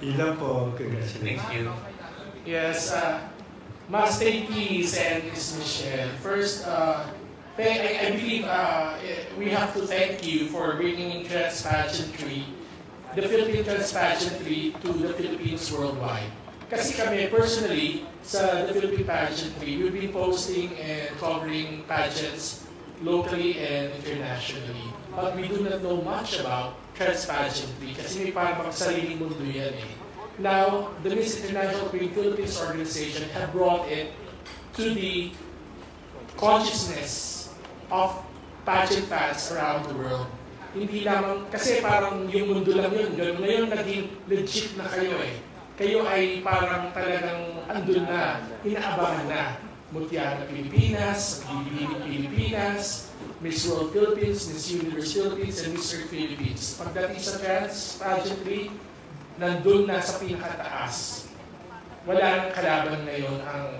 Ilan po. Congratulations. Thank you. Yes, Mas, thank you, and Ms. Michelle. First, I believe we have to thank you for bringing in trans pageantry, the Philippine trans pageantry to the Philippines worldwide. Kasi kami, personally, sa the Philippine pageantry, we've been posting and covering pageants locally and internationally. But we do not know much about trans pageantry kasi may parang sariling mundo yan eh. Now, the Miss International Queen Philippines organization have brought it to the consciousness of pageant fans around the world. Hindi lamang, kasi parang yung mundo lang yun. Ngayon naging legit na kayo eh. Kayo ay parang talagang andun na, inaabangan na. Mutiara Pilipinas, Bibiling Pilipinas, Miss World Philippines, Miss Universe Philippines, and Miss Earth Philippines. Pagdating sa trans pageantry, nandun na sa pinakataas. Wala nang kalaban ngayon ang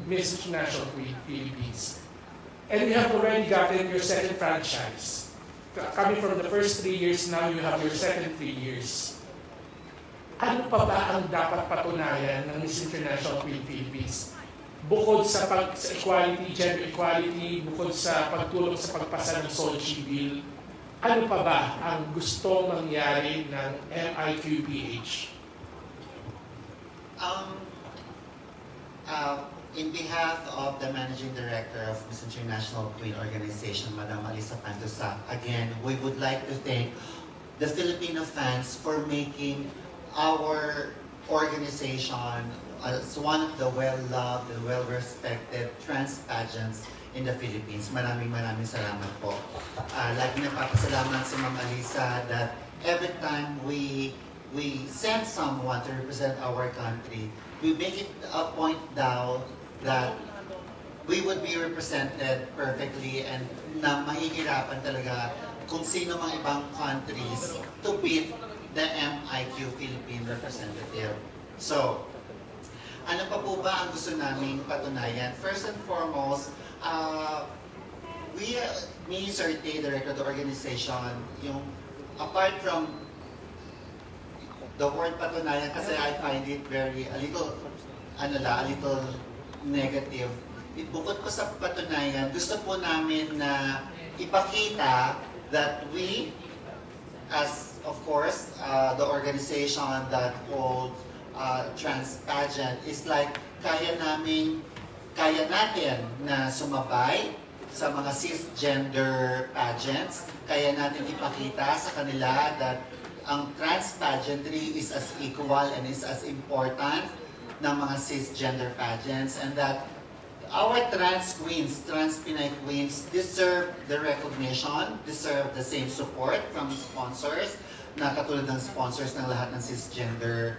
Miss International Queen Philippines. And you have already gotten your second franchise. Coming from the first 3 years, now you have your second 3 years. Ano pa ba ang dapat patunayan ng Miss International Queen Philippines? Bukod sa equality, gender equality, bukod sa pagtulong sa pagpasa ng Sochi Bill, ano pa ba ang gustong mangyari ng MIQPH? In behalf of the Managing Director of Miss International Queen Organization, Madam Alisa Pantusak, again, we would like to thank the Filipino fans for making our organization as one of the well-loved and well-respected trans pageants in the Philippines. Maraming salamat po. Lagi nagpapasalamat si Ma'am Alisa that every time we send someone to represent our country, we make it a point down that we would be represented perfectly and na mahihirapan talaga kung sino mang ibang countries to beat the MIQ Philippine representative. So, ano pa po ba ang gusto naming patunayan? First and foremost, me, Sir Tay, Director of the organization, yung apart from the word patunayan, kasi I find it a little negative. Bukod po sa patunayan, gusto po namin na ipakita that we, as of course, the organization that holds trans pageant, is like kaya natin na sumabay sa mga cisgender pageants, kaya natin ipakita sa kanila that ang trans pageantry is as equal and is as important ng mga cisgender pageants, and that our trans queens, trans Pinay queens, deserve the recognition, deserve the same support from sponsors, na katulad ng sponsors ng lahat ng cisgender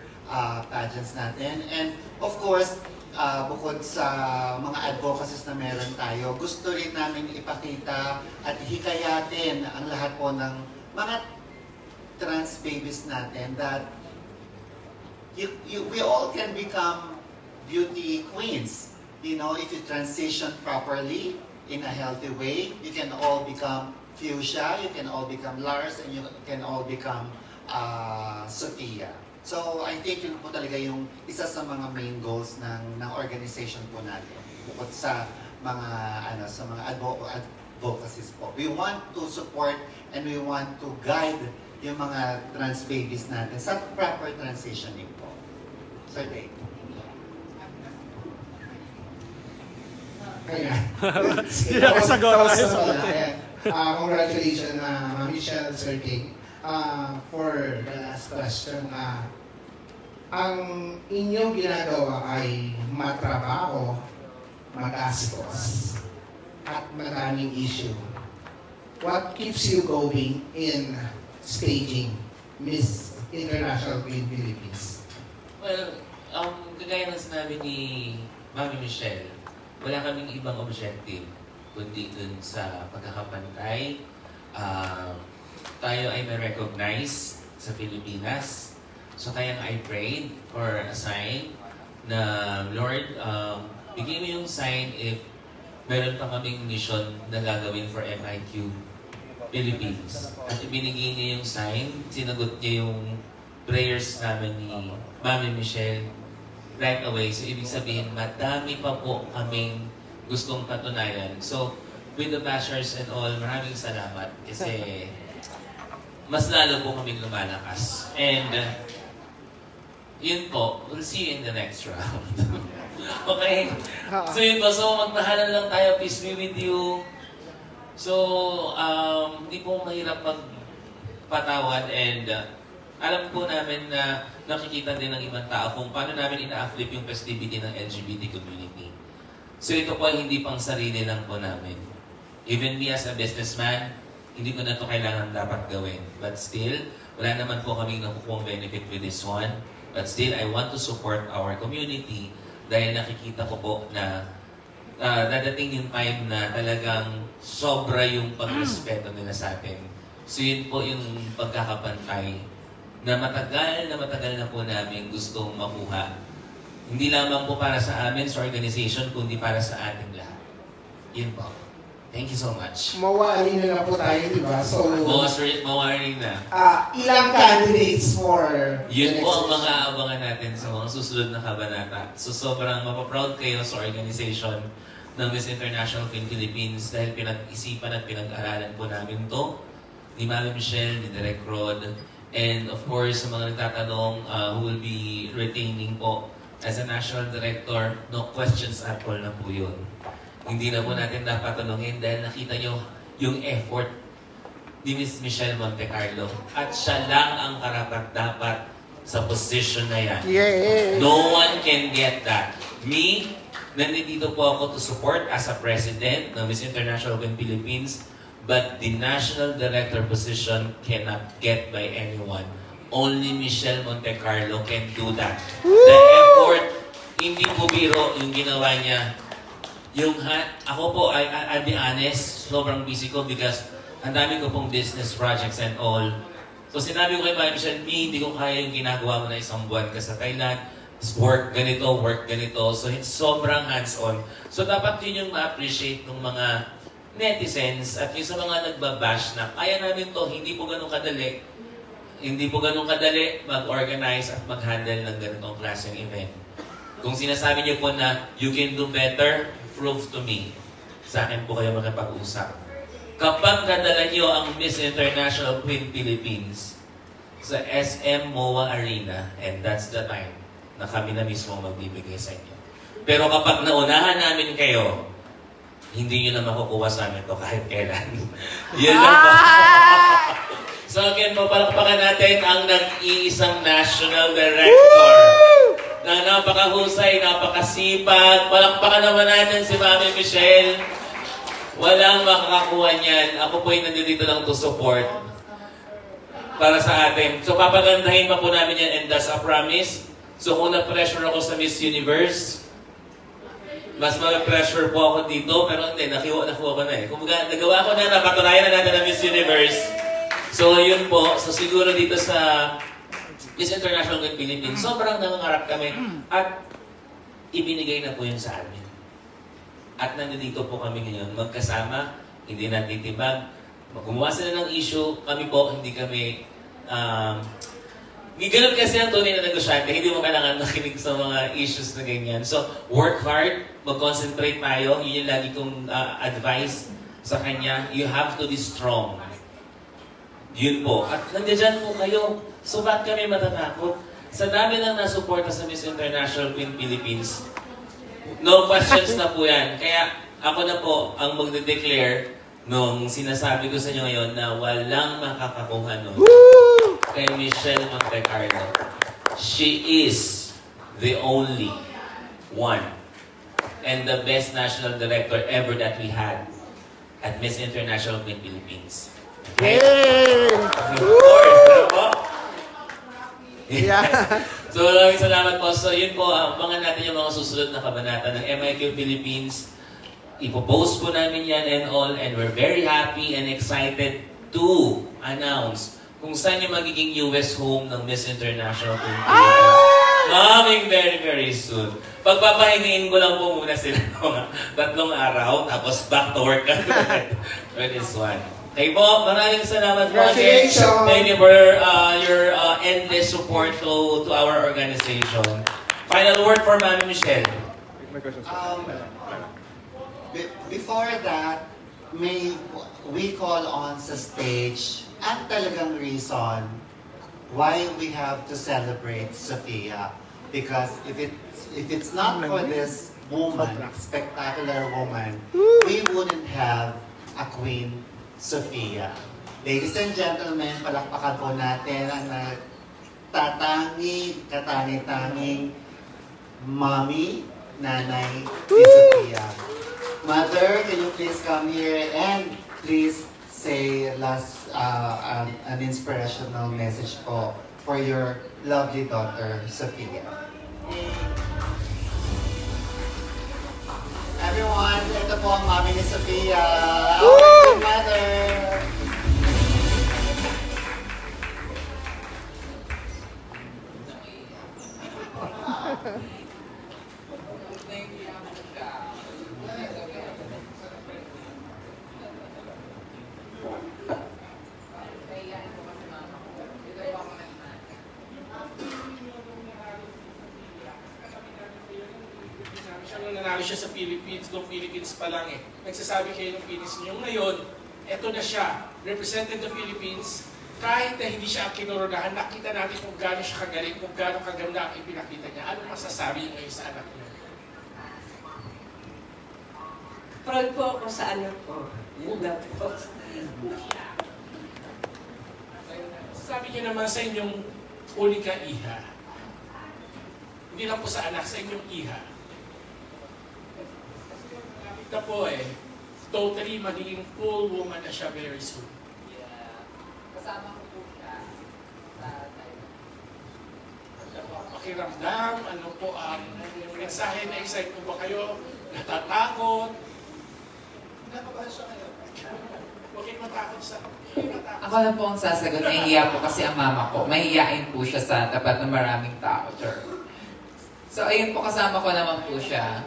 pageants natin. And of course, bukod sa mga advocacies na meron tayo, gusto rin namin ipakita at hikayatin ang lahat po ng mga trans babies natin that we all can become beauty queens. You know, if you transition properly in a healthy way, you can all become Fuchsia, you can all become Lars, and you can all become Sophia. So I think yun po talaga yung isa sa mga main goals ng organization po natin. Bukod sa mga advocacies po. We want to support and we want to guide yung mga trans babies natin sa proper transitioning po. Sir Dave. Ayan. Congratulations, Ma'am Michelle, Sir Dave. For the last question, ang inyong ginagawa ay matrabaho, magastos, at maraming issue. What keeps you going in staging Miss International Queen Philippines? Well, kagaya ng sinabi ni Mami Michelle, wala kaming ibang objective kundi dun sa pagkakapantay. Tayo ay ma-recognize sa Pilipinas. So kaya I prayed for a sign na, Lord, bigay mo yung sign if meron pa kaming mission na gagawin for MIQ Philippines. At ibinigay niya yung sign, sinagot niya yung prayers namin ni Mami Michelle right away. So, ibig sabihin, madami pa po kaming gustong patunayan. So, with the bashers and all, maraming salamat kasi mas lalo po kaming lumalakas. And, yun po, we'll see you in the next round. Okay? So, yun po. So, magmahalan lang tayo. Peace be with you. So, hindi po mahirap magpatawad and alam po namin na nakikita din ng ibang tao kung paano namin ina-flip yung festivity ng LGBT community. So, ito po ay hindi pang sarili lang po namin. Even me as a businessman, hindi ko na ito kailangan dapat gawin. But still, wala naman po kaming nakukuha benefit with this one. But still, I want to support our community dahil nakikita ko po na dadating yung time na talagang sobra yung pagrespeto nila sa atin. So yun po yung pagkakapantay na matagal na po namin gustong makuha. Hindi lamang po para sa amin, sa organization, kundi para sa ating lahat. Yun po. Thank you so much. Mawari na po tayo, di ba? So, mawari na. Ilang candidates for... Yun po ang mga abangan natin sa mga susunod na kabanata. So sobrang mapaproud kayo sa organization ng Miss International Queen Philippines dahil pinag-isipan at pinag-aralan po namin to ni Mami Michelle, ni Direk Rod, and of course, sa mga nagtatanong who will be retaining po as a National Director, no questions at all na po yun. Hindi na po natin dapat tanungin dahil nakita nyo yung effort ni Miss Michelle Montecarlo. At siya lang ang karapat-dapat sa position na yan. Yeah. No one can get that. Me, nandito po ako to support as a president ng Miss International Queen Philippines, but the National Director position cannot get by anyone. Only Michelle Montecarlo can do that. Woo! The effort, hindi po biro yung ginawa niya. Ako po, I'll be honest, sobrang busy ko because ang dami ko pong business projects and all. So sinabi ko kay Mami Michelle, hindi ko kaya yung ginagawa mo na isang buwan ka sa Thailand. Work ganito. So it's sobrang hands-on. So dapat yun yung ma-appreciate ng mga netizens at yung sa mga nagbabash na kaya namin to, hindi po ganun kadali. Hindi po ganun kadali mag-organize at mag-handle ng ganitong klaseng event. Kung sinasabi niyo po na you can do better, prove to me. Sa akin po kayo makipag-usap. Kapag nadala niyo ang Miss International Queen Philippines sa SM MOA Arena, and that's the time na kami na mismo magbibigay sa inyo. Pero kapag naunahan namin kayo, hindi nyo na makukuha sa amin to kahit kailan. Yun lang po. So again po, palakpakan natin ang nag-iisang National Director. Na napakahusay, napakasipag. Palakpakan naman natin si Mami Michelle. Walang makakakuha niyan. Ako po ay nandito lang to support para sa atin. So papagandahin pa po namin yan and that's a promise. So kung na-pressure ako sa Miss Universe, mas mag-pressure po ako dito, pero hindi, nakuha ko na eh. Kung nagawa ko na, napatunayan na natin ang Miss Universe. So yun po, so siguro dito sa Miss International Queen Philippines, sobrang nangangarap kami at ibinigay na po yun sa amin. At nandito po kami ngayon, magkasama, hindi natitibag. Gumawa sila ng issue, kami po, hindi kami ganun kasi ang tunay na negosyante, hindi mo kailangan makinig sa mga issues na ganyan. So, work hard, mag-concentrate tayo. Yun yung lagi kong advice sa kanya. You have to be strong. Yun po. At nandiyan po kayo. So, bakit kami matatakot? Sa dami lang nasuporta sa Miss International Queen Philippines, no questions na po yan. Kaya ako na po ang magde-declare nung sinasabi ko sa inyo ngayon na walang makakakuha nun. Kay Michelle Montecarlo. She is the only one and the best national director ever that we had at Miss International Queen Philippines. Okay? Yay! Of course, yeah. So maraming salamat po. So yun po, abangan natin yung mga susunod na kabanata ng MIQ Philippines. Ipopost po namin yan and all, and we're very happy and excited to announce kung saan yung magiging US home ng Miss International Queen Philippines. Coming very, very soon. Pagpapahingain ko lang po muna sila ng 3 araw, tapos back to work agad with this one. Okay po, maraming salamat po again. Thank you for your endless support to our organization. Final word for Mami Michelle. Before that, may we call on sa stage ang talagang reason why we have to celebrate Sophia. Because if it's not for this woman, spectacular woman, we wouldn't have a Queen Sophia. Ladies and gentlemen, palakpakan po natin ang katangi-tanging Mommy, Nanay, si Sophia. Mother, can you please come here and please say an inspirational message po for your lovely daughter, Sophia. Everyone, ito po ang Mommy ni Sophia. Our mother. Nanalo siya sa Philippines, noong Philippines pa lang eh. Nagsasabi kayo ng Philippines niyo. Ngayon, eto na siya. Represented the Philippines. Kahit na hindi siya ang kinoronahan, nakita natin kung gaano siya kagaling, kung gaano kaganda ang ipinakita niya. Ano masasabi niyo ngayon sa anak niyo? Proud po ako sa anak ko. Muda po. Sabi niyo naman sa inyong unika iha. Hindi lang po sa anak, sa inyong iha. Na po totally magiging full woman na siya very soon. Yeah. Kasama ko po siya sa pakiramdam, ano po ang mensahe, na excited po ba kayo? Natatakot? Nakabahan siya kayo? Bakit matakot sa... Ako na po ang sasagot. Nahihiya po kasi ang mama ko. Mahihiyain po siya sa tapat ng maraming tao. So ayun po, kasama ko naman po siya.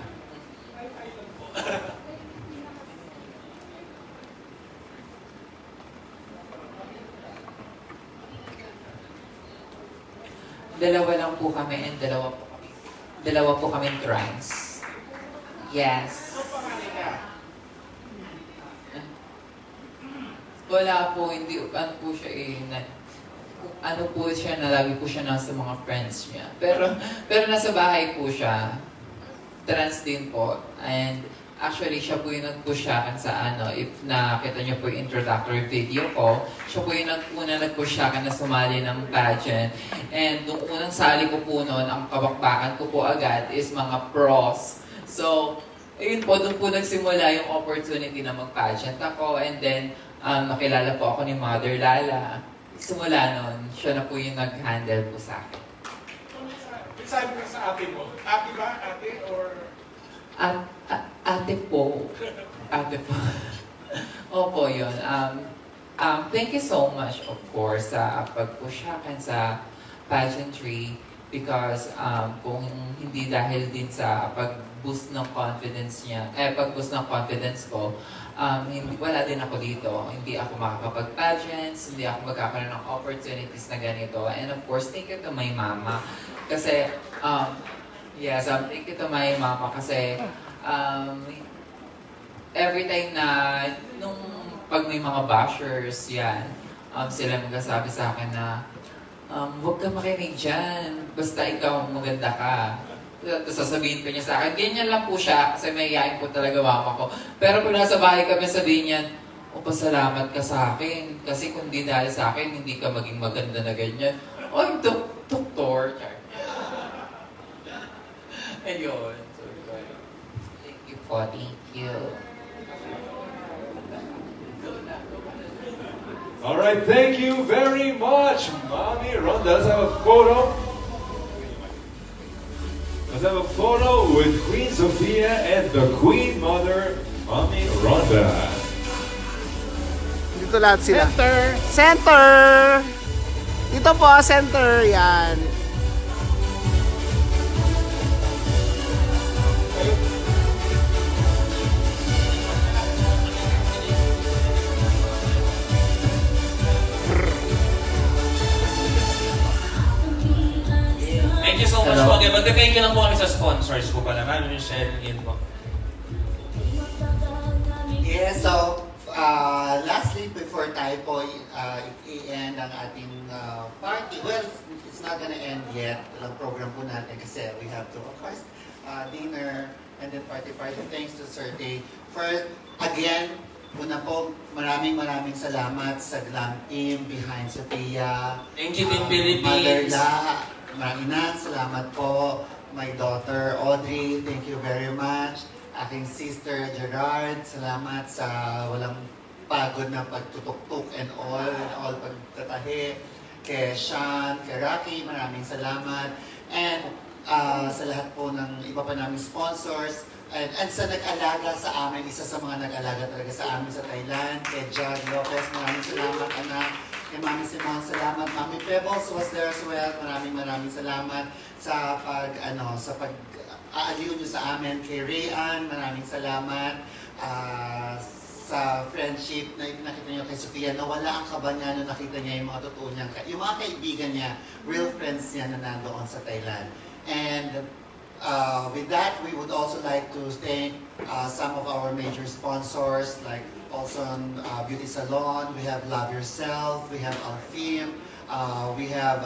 Dalawa lang po kami and dalawa po kami trans. Yes. Wala po, hindi, ano po siya ano po siya, na lagi po siya nasa mga friends niya. Pero nasa bahay po siya, trans din po. And actually, siya po yung nag-push sa akin sa if nakita niyo po yung introductory video ko, siya po yung nag-push sa akin na sumali ng pageant. And nung unang sali ko po noon, ang kabakbakan ko po agad is mga pros. So, ayun po, doon po nagsimula yung opportunity na mag-pageant ako. And then, nakilala po ako ni Mother Lala. Simula noon, siya na po yung nag-handle po sa akin. Sabi ka sa ate mo, ate ba? Ate or... Ate po. Ate po. Opo, yun. Thank you so much, of course, sa pag-push akin sa pageantry because kung hindi dahil din sa pag-boost ng confidence niya, pag-boost ng confidence ko, wala din ako dito. Hindi ako makakapag-pageants, hindi ako magkakaroon ng opportunities na ganito. And of course, thank you to my mama. Kasi, yes, thank you to my mama kasi every time na, pag may mga bashers, yan, sila magsasabi sa akin na, huwag ka makinig dyan, basta ikaw maganda ka. Tapos sasabihin ko niya sa akin, ganyan lang po siya, kasi may iyain po talaga mama ko. Pero kung nasa bahay kami, sabihin niya, pasalamat ka sa akin, kasi kung di dahil sa akin, hindi ka maging maganda na ganyan. Ay, doktor. Ayun. Thank you po, thank you. All right, thank you very much, Mommy Rhonda. Let's have a photo. Let's have a photo with Queen Sophia and the Queen Mother, Mommy Rhonda. Dito lahat sila. Center! Center! Dito po, center. Yan. so much po. Okay, magka-thank you lang po kami sa sponsors ko pala. Ma'am Michelle, yun po. Yeah, so, lastly, before tayo po i-end ang ating party, well, it's not gonna end yet. Ang program po natin kasi we have to, of course, dinner and then party. Thanks to Sir Day. For, again, una po, maraming salamat sa Glam Team behind Sophia. Thank you, Team Philippines. Mother La, Marinan, salamat po. My daughter, Audrey, thank you very much. Aking sister, Gerard, salamat sa walang pagod na pagtutok-tuk and all pagtatahi. Kay Sean, kay Rocky, maraming salamat. And sa lahat po ng iba pa naming sponsors, and sa nag-alaga sa amin, isa sa mga nag-alaga talaga sa amin sa Thailand, kay John Lopez, maraming salamat anak. Kay Mami Simon, salamat. Mami Pebbles was there as well. Maraming salamat sa pag-aaliw nyo sa amin. Kay Rayan, maraming salamat. Sa friendship na nakita niyo kay Sophia, na wala ang kaba niya nung nakita niya yung mga totoo niyang, yung mga kaibigan niya, real friends niya na nandoon sa Thailand. And with that, we would also like to thank some of our major sponsors, like also Beauty Salon, we have Love Yourself, we have Alfim, we have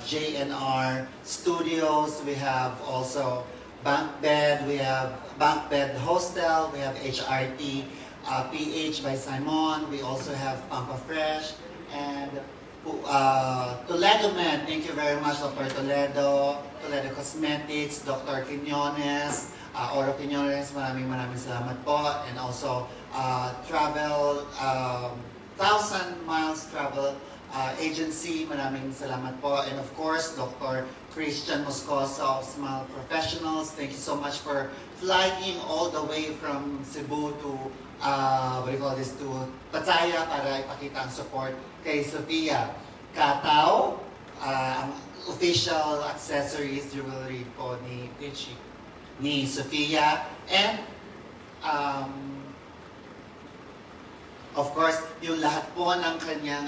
JNR Studios, we have also Bank Bed, we have Bank Bed Hostel, we have HRT PH by Simon, we also have Pampa Fresh, and Toledo Med, thank you very much, Dr. Toledo Cosmetics, Dr. Quinones, Oro Quinones, maraming salamat po, and also Travel, 1,000 Miles Travel Agency, maraming salamat po, and of course, Dr. Christian Moscoso of Smile Professionals, thank you so much for flying all the way from Cebu to to Pattaya para ipakita ang support kay Sophia. Kataw, ang official accessories jewelry po ni Sophia, and of course, yung lahat po ng kanyang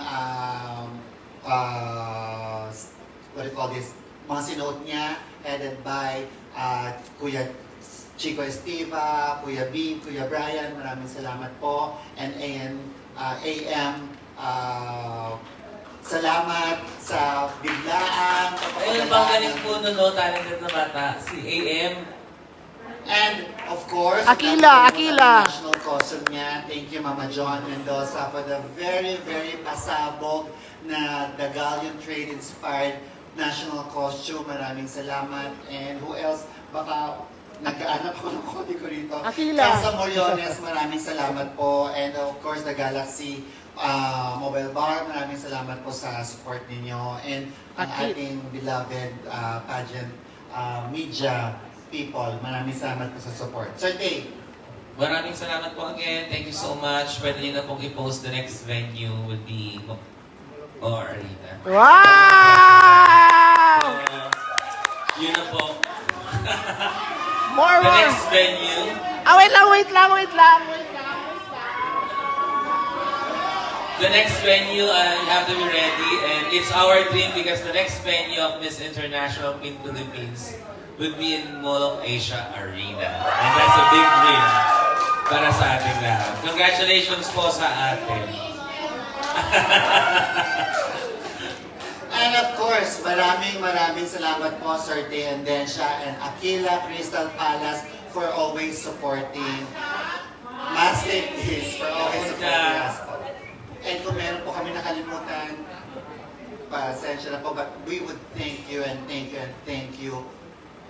mga sinuot niya, headed by Kuya Chico Estiva, Kuya Beam, Kuya Brian, maraming salamat po. And AM, salamat sa biglaan. Ayun, bang galing po no, talented na bata, si AM. And of course, Aquila. National costume niya. Thank you, Mama John Mendoza, for the very pasabog na The Galleon Trade-inspired national costume. Maraming salamat. And who else? Baka nagkaanak ko ng kodi ko rito. Aquila. Sa Moriones, maraming salamat po. And of course, the Galaxy Mobile Bar, maraming salamat po sa support ninyo. And ang ating beloved pageant media people, maraming salamat po sa support. Sir Tay. Maraming salamat po again. Thank you so much. Pwede nyo na pong i-post the next venue would be Arena. Wow! Yun na po. More. The next venue. Wait lang. The next venue, you have to be ready, and it's our dream because the next venue of Miss International Queen Philippines would be in Mall of Asia Arena. And that's a big dream para sa ating lahat. Congratulations po sa atin. And of course, maraming salamat po, Sir Tay and Densha and Aquila Crystal Palace for always supporting Mastic Days, for always supporting us po. And kung meron po kami nakalimutan, pasensya na po, but we would thank you and thank you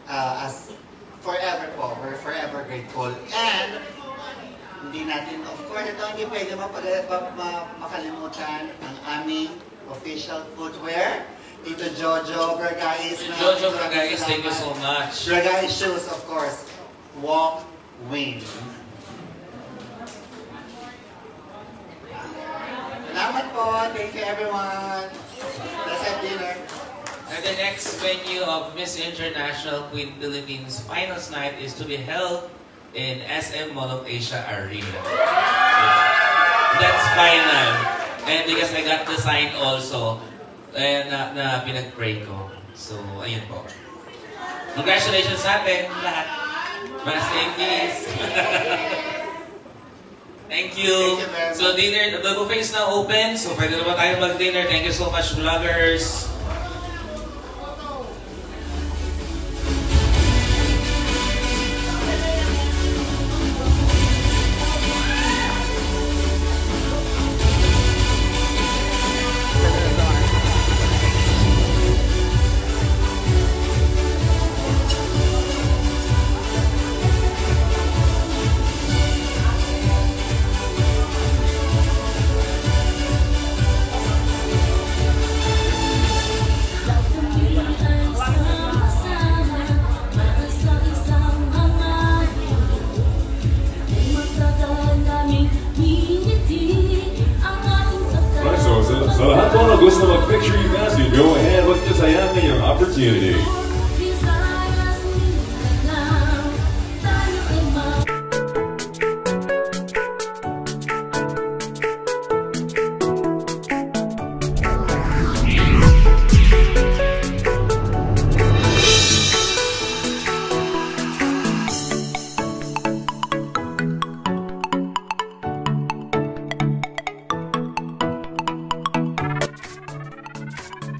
as forever po. We're forever grateful. And hindi natin, of course, ito hindi pwede makalimutan ang aming official footwear. Tito Jojo Bragais. Jojo Bragais, thank you so much. Bragais shoes, of course. Walk, win. Salamat po. Thank you, everyone. Let's have dinner. And the next venue of Miss International Queen Philippines Finals Night is to be held in SM Mall of Asia Arena. That's final. And because I got the sign also, na pinag-pray ko. So, ayun po. Congratulations sa atin lahat. Birthday kiss. Thank you. So dinner, the buffet is now open. So pwede na ba tayo mag-dinner? Thank you so much, vloggers. So lahat po na gusto mag-picture you guys, you go ahead, wag niyo sayangin yung opportunity.